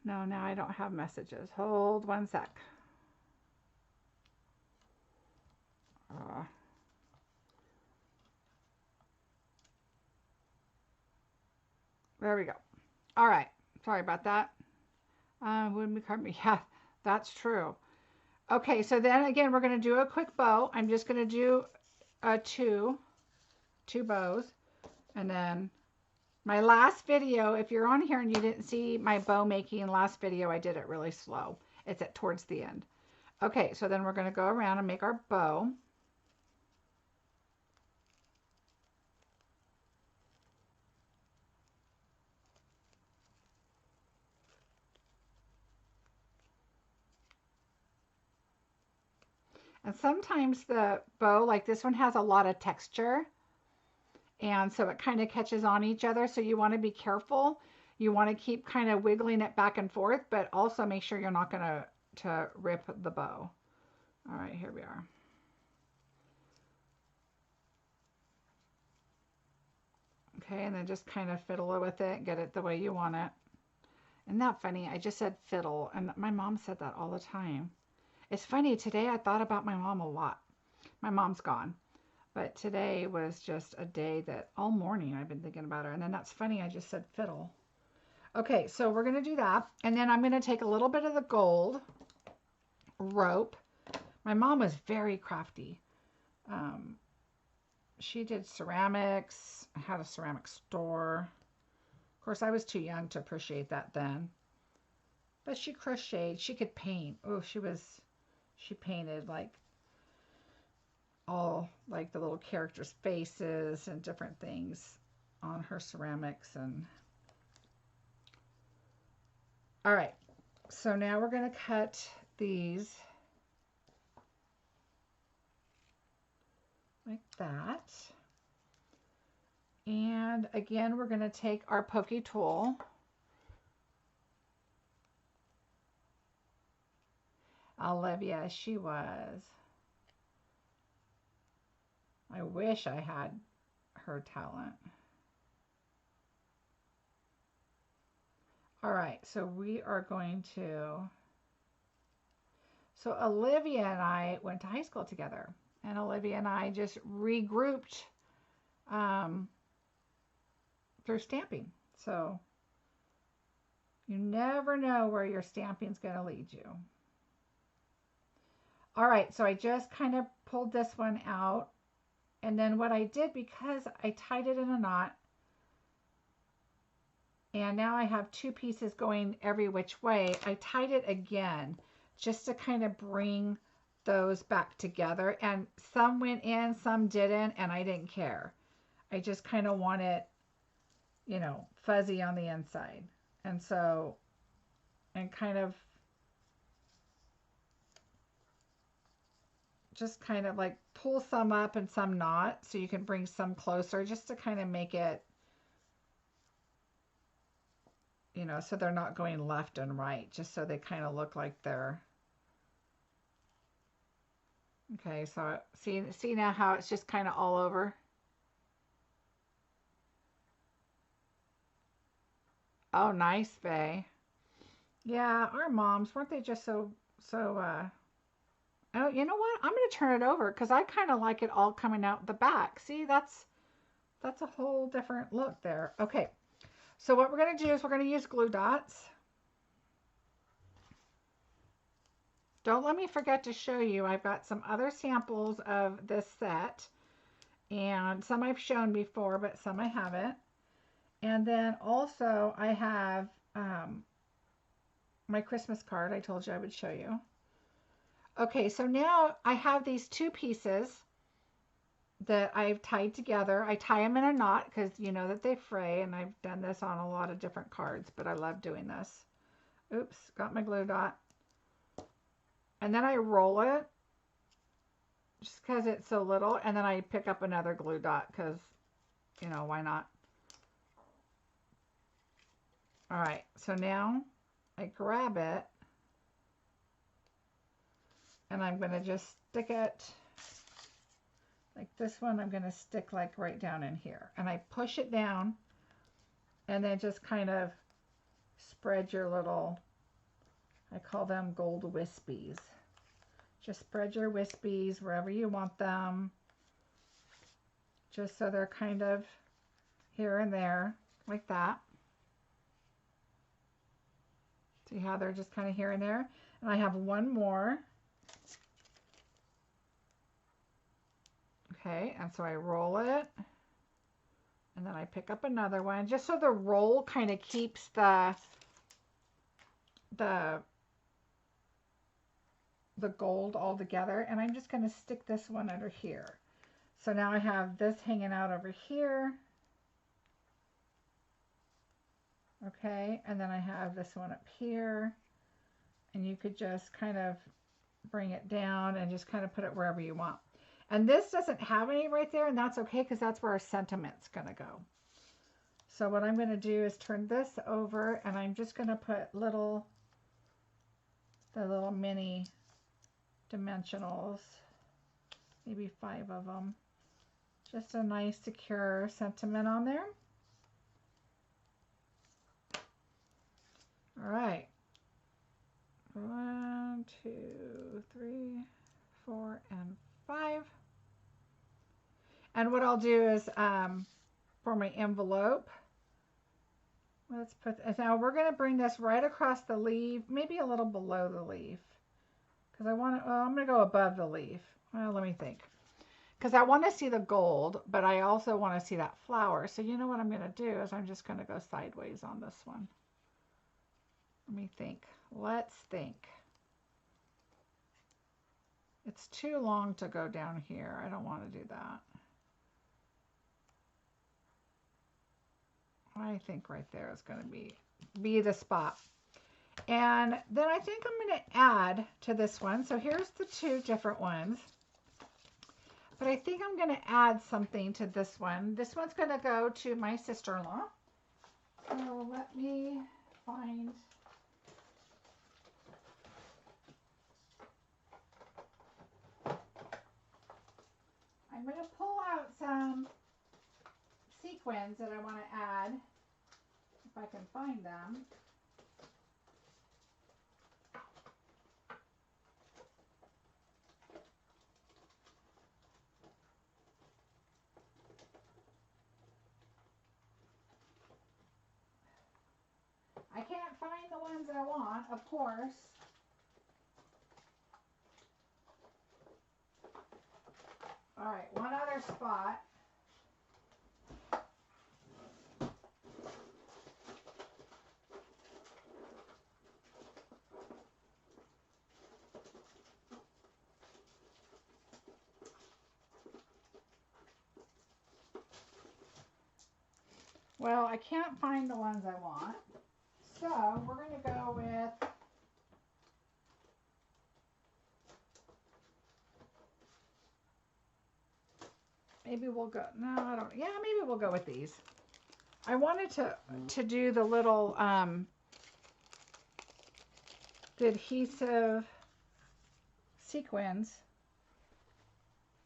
no, now I don't have messages. Hold one sec. There we go. All right. Sorry about that. Wouldn't be carving. Yeah, that's true. Okay, so then again, we're going to do a quick bow. I'm just going to do two bows. And then my last video, if you're on here and you didn't see my bow making last video, I did it really slow. It's at towards the end. Okay, so then we're going to go around and make our bow. And sometimes the bow, like this one, has a lot of texture. And so it kind of catches on each other. So you want to be careful. You want to keep kind of wiggling it back and forth, but also make sure you're not going to rip the bow. All right, here we are. Okay, and then just kind of fiddle with it, get it the way you want it. Isn't that funny? I just said fiddle, and my mom said that all the time. It's funny, today I thought about my mom a lot. My mom's gone, but today was just a day that all morning I've been thinking about her. And then that's funny, I just said fiddle. Okay, so we're going to do that. And then I'm going to take a little bit of the gold rope. My mom was very crafty. She did ceramics, had a ceramic store. Of course, I was too young to appreciate that then. But she crocheted, she could paint. Oh, she painted like all like the little characters' faces and different things on her ceramics. And all right, so now we're going to cut these like that. And again, we're going to take our pokey tool. Olivia, she was. I wish I had her talent. All right, so we are going to, so Olivia and I went to high school together, and Olivia and I just regrouped through stamping. So you never know where your stamping is going to lead you. All right, so I just kind of pulled this one out. And then what I did, because I tied it in a knot, And now I have two pieces going every which way. I tied it again just to kind of bring those back together. And some went in, some didn't, and I didn't care. I just kind of want it, you know, fuzzy on the inside. And so, and kind of just kind of like pull some up and some not, so you can bring some closer just to kind of make it, you know, so they're not going left and right, just so they kind of look like they're, okay, so see now how it's just kind of all over? Oh, nice, Faye. Yeah, our moms, weren't they just so oh, you know what? I'm going to turn it over because I kind of like it all coming out the back. See, that's a whole different look there. Okay, so what we're going to do is we're going to use glue dots. Don't let me forget to show you, I've got some other samples of this set, and some I've shown before, but some I haven't. And then also I have my Christmas card I told you I would show you. Okay, so now I have these two pieces that I've tied together. I tie them in a knot because you know that they fray, and I've done this on a lot of different cards, but I love doing this. Oops, got my glue dot. And then I roll it just because it's so little, and then I pick up another glue dot because, you know, why not? All right, so now I grab it and I'm going to just stick it like this one. I'm going to stick like right down in here, and I push it down and then just kind of spread your little, I call them gold wispies. Just spread your wispies wherever you want them, just so they're kind of here and there like that. See how they're just kind of here and there? And I have one more. Okay, and so I roll it, and then I pick up another one, just so the roll kind of keeps the gold all together. And I'm just going to stick this one under here. So now I have this hanging out over here. Okay, and then I have this one up here, and you could just kind of bring it down and just kind of put it wherever you want. And this doesn't have any right there, and that's okay because that's where our sentiment's going to go. So what I'm going to do is turn this over, and I'm just going to put the little mini dimensionals, maybe 5 of them. Just a nice secure sentiment on there. All right. 1, 2, 3, 4, and 5. And what I'll do is for my envelope, let's put, now we're going to bring this right across the leaf, maybe a little below the leaf, because I want to, I'm going to go above the leaf. Well, let me think, because I want to see the gold, but I also want to see that flower. So you know what I'm going to do is I'm just going to go sideways on this one. Let me think. Let's think. It's too long to go down here. I don't want to do that. I think right there is going to be the spot. And then I think I'm going to add to this one. So here's the two different ones. But I think I'm going to add something to this one. This one's going to go to my sister-in-law. So let me find... I'm going to pull out some sequins that I want to add, if I can find them. I can't find the ones I want, of course. All right, one other spot. Well, I can't find the ones I want. So we're going to go with, maybe we'll go, no, I don't, yeah, maybe we'll go with these. I wanted to do the little, the adhesive sequins,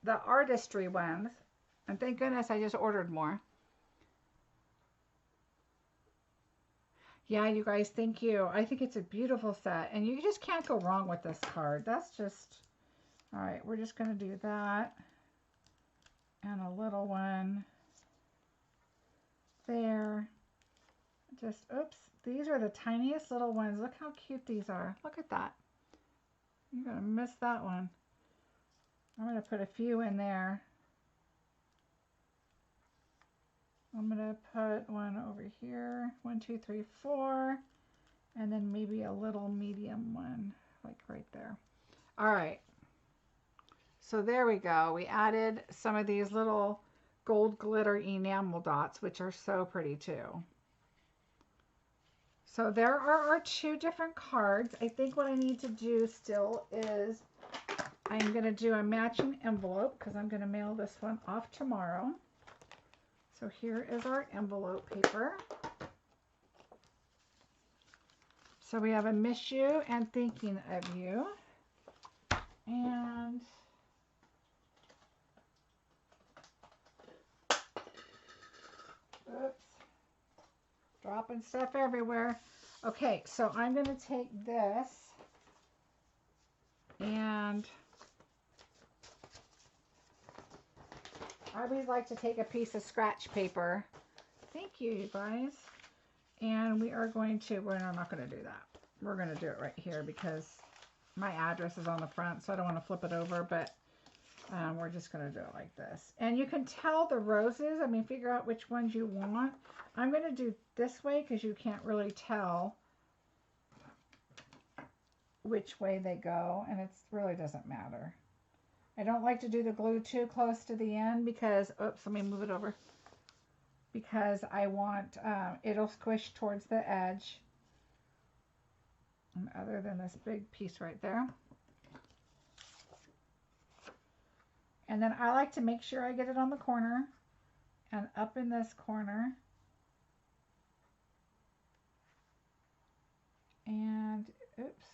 the artistry ones, and thank goodness I just ordered more. Yeah, you guys, thank you. I think it's a beautiful set, and you just can't go wrong with this card. That's just, all right, we're just going to do that, and a little one there. Just, oops, these are the tiniest little ones. Look how cute these are. Look at that. You're going to miss that one. I'm going to put a few in there. I'm going to put one over here. 1, 2, 3, 4. And then maybe a little medium one, like right there. All right. So there we go. We added some of these little gold glitter enamel dots, which are so pretty too. So there are our 2 different cards. I think what I need to do still is I'm going to do a matching envelope because I'm going to mail this one off tomorrow. So here is our envelope paper. So we have a miss you and thinking of you. And oops, dropping stuff everywhere. Okay, so I'm going to take this and I always like to take a piece of scratch paper. Thank you, you guys. And we are going to, we're not going to do that. We're going to do it right here because my address is on the front, so I don't want to flip it over, but we're just going to do it like this. And you can tell the roses, I mean, figure out which ones you want. I'm going to do this way because you can't really tell which way they go, and it really doesn't matter. I don't like to do the glue too close to the end because, oops, let me move it over. Because I want, it'll squish towards the edge. And other than this big piece right there. And then I like to make sure I get it on the corner and up in this corner. And, oops,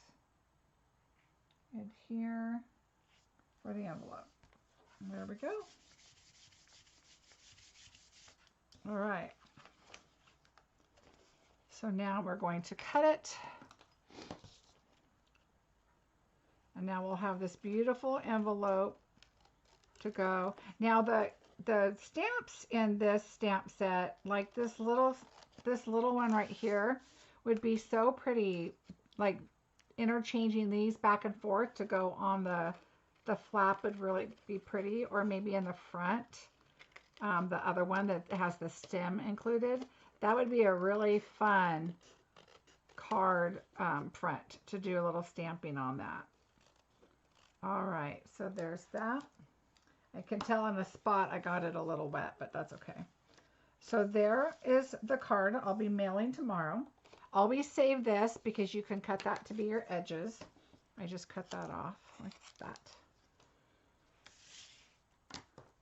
adhere for the envelope. There we go. All right. So now we're going to cut it. And now we'll have this beautiful envelope to go. Now the stamps in this stamp set, like this little one right here, would be so pretty, like interchanging these back and forth to go on the flap would really be pretty, or maybe in the front, the other one that has the stem included. That would be a really fun card front to do a little stamping on that. All right, so there's that. I can tell on the spot I got it a little wet, but that's okay. So there is the card I'll be mailing tomorrow. Always save this because you can cut that to be your edges. I just cut that off like that.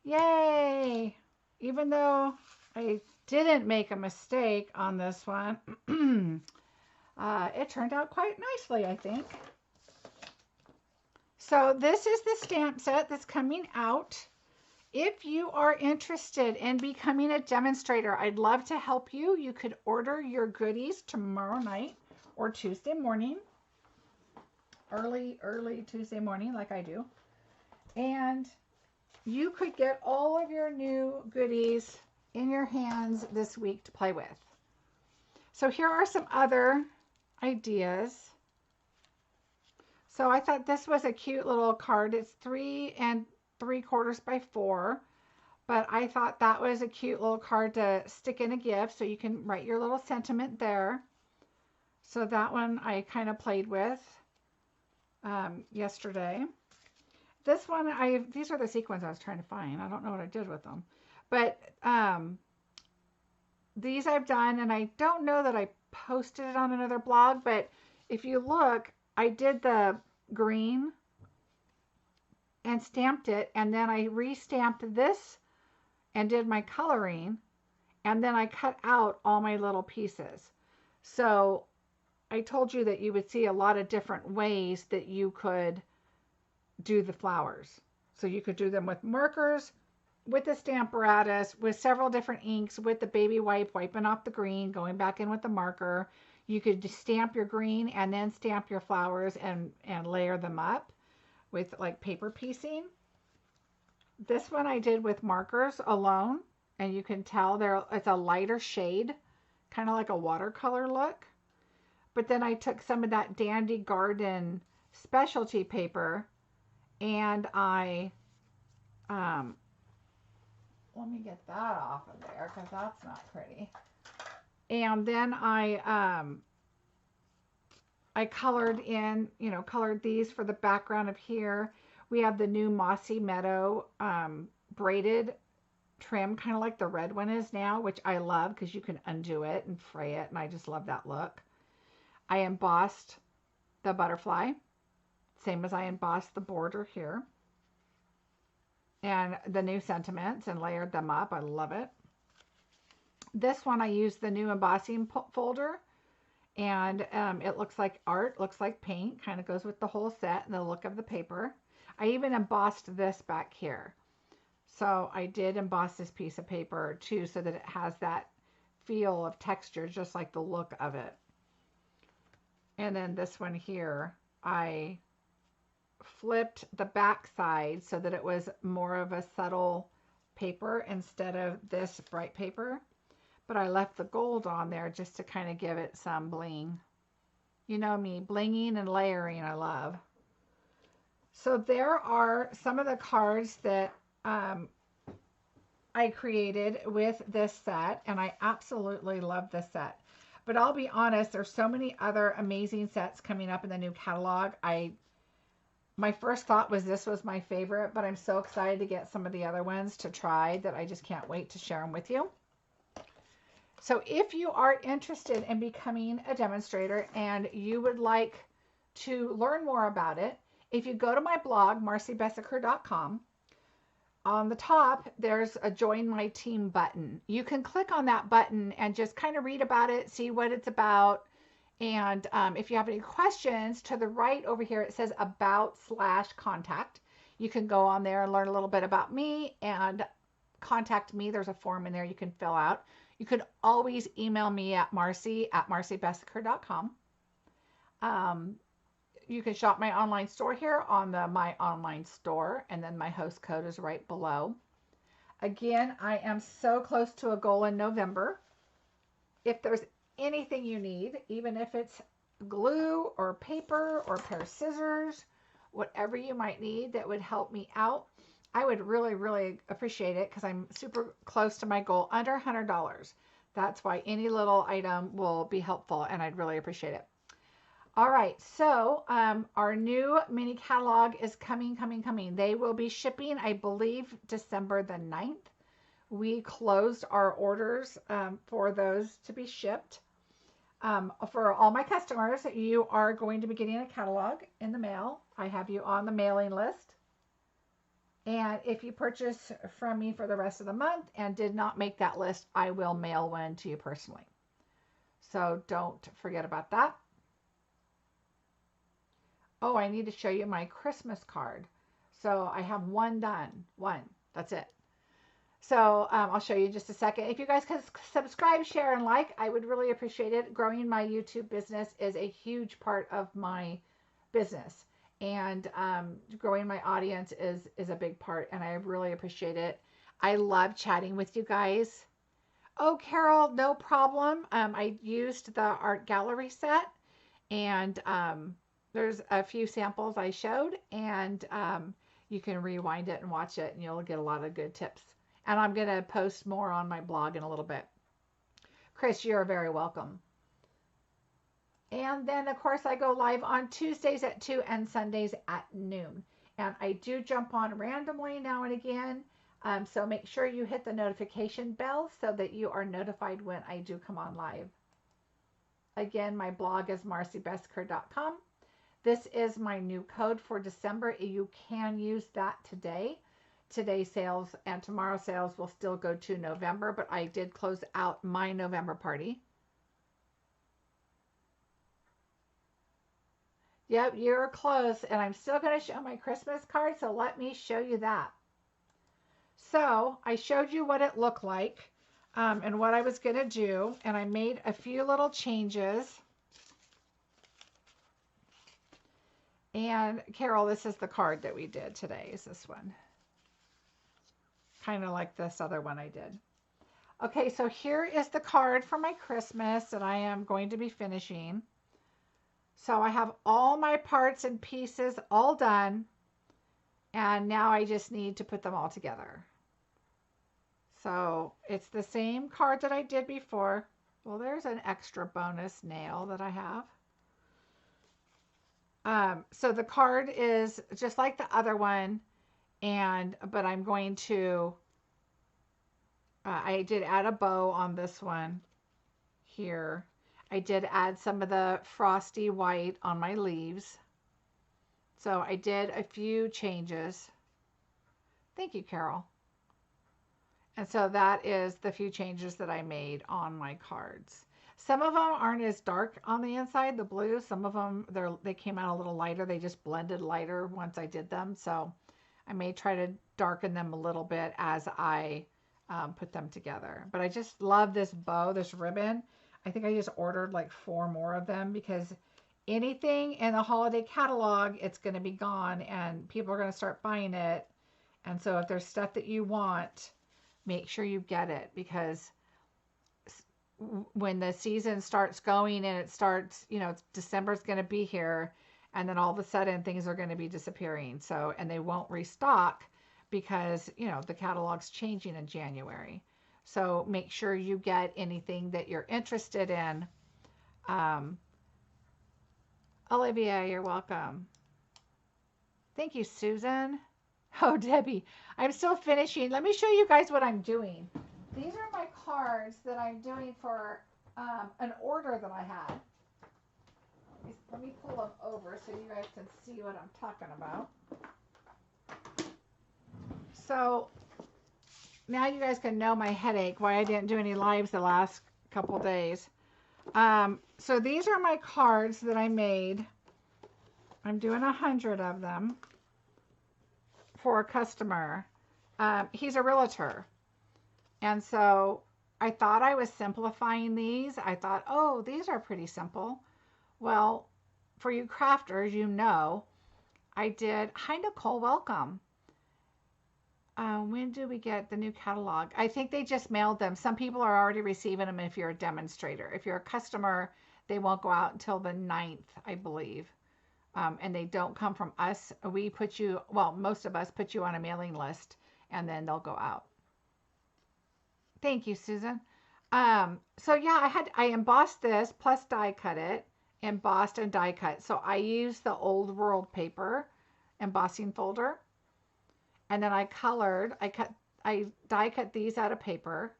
Yay! Even though I didn't make a mistake on this one, it turned out quite nicely, I think. So this is the stamp set that's coming out. If you are interested in becoming a demonstrator, I'd love to help you. You could order your goodies tomorrow night or Tuesday morning, early Tuesday morning like I do. And you could get all of your new goodies in your hands this week to play with. So here are some other ideas. So I thought this was a cute little card. It's 3 3/4 by 4, but I thought that was a cute little card to stick in a gift, so you can write your little sentiment there. So that one I kind of played with yesterday. This one, these are the sequins I was trying to find. I don't know what I did with them, but these I've done, and I don't know that I posted it on another blog, but if you look, I did the green and stamped it, and then I re-stamped this and did my coloring, and then I cut out all my little pieces. So I told you that you would see a lot of different ways that you could do the flowers. So you could do them with markers, with the Stamparatus, with several different inks, with the baby wipe, wiping off the green, going back in with the marker. You could just stamp your green and then stamp your flowers and layer them up with like paper piecing. This one I did with markers alone, and you can tell there it's a lighter shade, kind of like a watercolor look. But then I took some of that Dandy Garden specialty paper and I let me get that off of there because that's not pretty. And then I colored in, colored these for the background of here. We have the new Mossy Meadow braided trim, kind of like the red one is now, which I love because you can undo it and fray it, and I just love that look. I embossed the butterfly, same as I embossed the border here. And the new sentiments and layered them up. I love it. This one I used the new embossing folder, and it looks like art, looks like paint, kind of goes with the whole set and the look of the paper. I even embossed this back here. So I did emboss this piece of paper too, so that it has that feel of texture, just like the look of it. And then this one here, I flipped the back side so that it was more of a subtle paper instead of this bright paper. But I left the gold on there just to kind of give it some bling. You know me, blinging and layering I love. So there are some of the cards that I created with this set, and I absolutely love this set. But I'll be honest, there's so many other amazing sets coming up in the new catalog. My first thought was this was my favorite, but I'm so excited to get some of the other ones to try that I just can't wait to share them with you. So if you are interested in becoming a demonstrator and you would like to learn more about it, if you go to my blog, marciebeseckerdesigns.com, on the top, there's a Join My Team button. You can click on that button and just kind of read about it, see what it's about. And if you have any questions, to the right over here, it says About/Contact. You can go on there and learn a little bit about me and contact me. There's a form in there you can fill out. You could always email me at marcie@marciebeseckerdesigns.com. You can shop my online store here on the My Online Store, and then my host code is right below. Again, I am so close to a goal in November. If there's anything you need, even if it's glue or paper or a pair of scissors, whatever you might need that would help me out, I would really, really appreciate it because I'm super close to my goal, under $100. That's why any little item will be helpful, and I'd really appreciate it. All right, so our new mini catalog is coming. They will be shipping, I believe, December the 9th. We closed our orders for those to be shipped. For all my customers, you are going to be getting a catalog in the mail. I have you on the mailing list. And if you purchase from me for the rest of the month and did not make that list, I will mail one to you personally. So don't forget about that. Oh, I need to show you my Christmas card. So I have one done. One. That's it. So I'll show you in just a second. If you guys could subscribe, share, and like, I would really appreciate it. Growing my YouTube business is a huge part of my business. And growing my audience is a big part, and I really appreciate it. I love chatting with you guys. Oh, Carol, no problem. I used the art gallery set, and there's a few samples I showed, and you can rewind it and watch it, and you'll get a lot of good tips. And I'm going to post more on my blog in a little bit. Chris, you're very welcome. And then, of course, I go live on Tuesdays at 2 and Sundays at noon. And I do jump on randomly now and again. So make sure you hit the notification bell so that you are notified when I do come on live. Again, my blog is marciebeseckerdesigns.com. This is my new code for December. You can use that today. Today's sales and tomorrow's sales will still go to November, but I did close out my November party. Yep, you're close, and I'm still going to show my Christmas card, so let me show you that. So I showed you what it looked like and what I was going to do, and I made a few little changes. And Carol, this is the card that we did today, is this one. Kind of like this other one I did. Okay, so here is the card for my Christmas that I am going to be finishing. So I have all my parts and pieces all done, and now I just need to put them all together. So it's the same card that I did before. Well, there's an extra bonus nail that I have. So the card is just like the other one, but I'm going to, I did add a bow on this one here. I did add some of the frosty white on my leaves. So I did a few changes. Thank you, Carol. And so that is the few changes that I made on my cards. Some of them aren't as dark on the inside, the blue. Some of them, they came out a little lighter. They just blended lighter once I did them. So I may try to darken them a little bit as I put them together. But I just love this bow, this ribbon. I think I just ordered like 4 more of them because anything in the holiday catalog, it's going to be gone and people are going to start buying it. And so if there's stuff that you want, make sure you get it, because when the season starts going and it starts, December's going to be here, and then all of a sudden things are going to be disappearing. So, and they won't restock because, the catalog's changing in January. So make sure you get anything that you're interested in. Olivia, you're welcome. Thank you, Susan. Oh, Debbie, I'm still finishing. Let me show you guys what I'm doing. These are my cards that I'm doing for an order that I had. Let me pull them over so you guys can see what I'm talking about. So now you guys can know my headache, why I didn't do any lives the last couple days. So these are my cards that I made. I'm doing 100 of them for a customer. He's a realtor. And so I thought I was simplifying these. I thought, oh, these are pretty simple. Well, for you crafters, I did, hi Nicole, welcome. When do we get the new catalog? I think they just mailed them. Some people are already receiving them if you're a demonstrator. If you're a customer, they won't go out until the 9th, I believe. And they don't come from us. We put you, well, most of us put you on a mailing list, and then they'll go out. Thank you, Susan. So yeah, I embossed this plus die cut it, embossed and die cut. So I used the Old World paper embossing folder. And then I colored, I die cut these out of paper.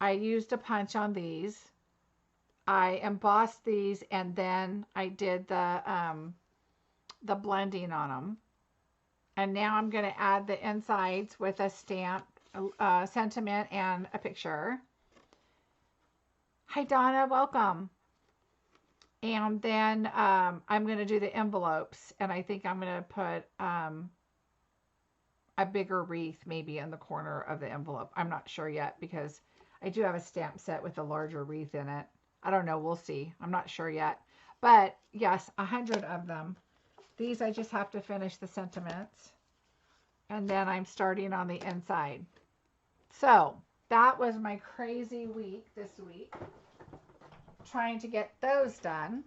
I used a punch on these. I embossed these, and then I did the blending on them. And now I'm going to add the insides with a stamp, sentiment, and a picture. Hi, Donna, welcome. And then I'm going to do the envelopes, and I think I'm going to put a bigger wreath maybe in the corner of the envelope. I'm not sure yet because I do have a stamp set with a larger wreath in it. I don't know. We'll see. I'm not sure yet. But yes, 100 of them. These I just have to finish the sentiments. And then I'm starting on the inside. So that was my crazy week this week. Trying to get those done.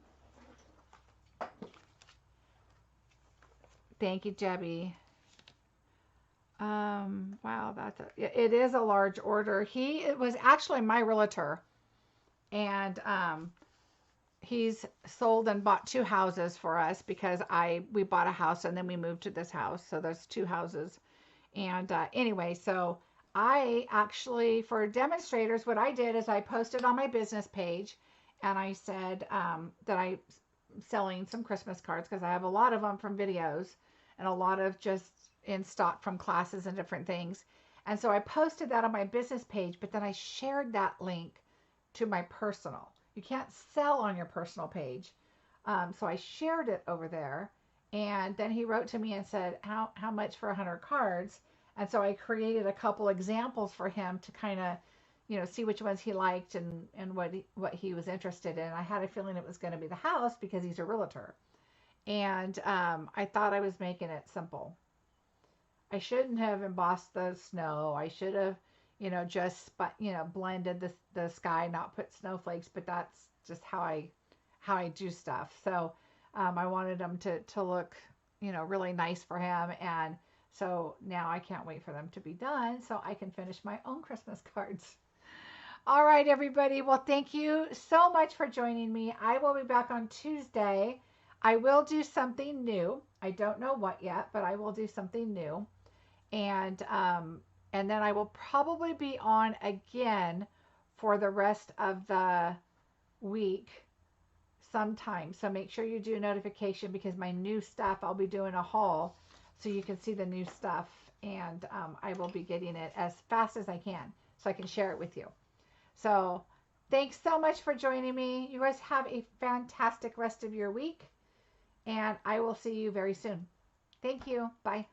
Thank you, Debbie. Wow, it is a large order. It was actually my realtor, and he's sold and bought 2 houses for us because we bought a house and then we moved to this house. So there's 2 houses, And anyway, so I actually, for demonstrators, what I did is I posted on my business page and I said that I'm selling some Christmas cards because I have a lot of them from videos and a lot of just in stock from classes and different things. And so I posted that on my business page, but then I shared that link to my personal. You can't sell on your personal page. So I shared it over there. And then he wrote to me and said, how much for 100 cards? And so I created a couple examples for him to kind of, see which ones he liked and what he was interested in. I had a feeling it was going to be the house because he's a realtor. And I thought I was making it simple. I shouldn't have embossed the snow. I should have, just blended the sky, not put snowflakes. But that's just how I do stuff. So I wanted them to look, really nice for him. And so now I can't wait for them to be done so I can finish my own Christmas cards. All right, everybody. Well, thank you so much for joining me. I will be back on Tuesday. I will do something new. I don't know what yet, but I will do something new. And then I will probably be on again for the rest of the week sometime. So make sure you do a notification because my new stuff, I'll be doing a haul so you can see the new stuff. And I will be getting it as fast as I can so I can share it with you. So thanks so much for joining me. You guys have a fantastic rest of your week. And I will see you very soon. Thank you. Bye.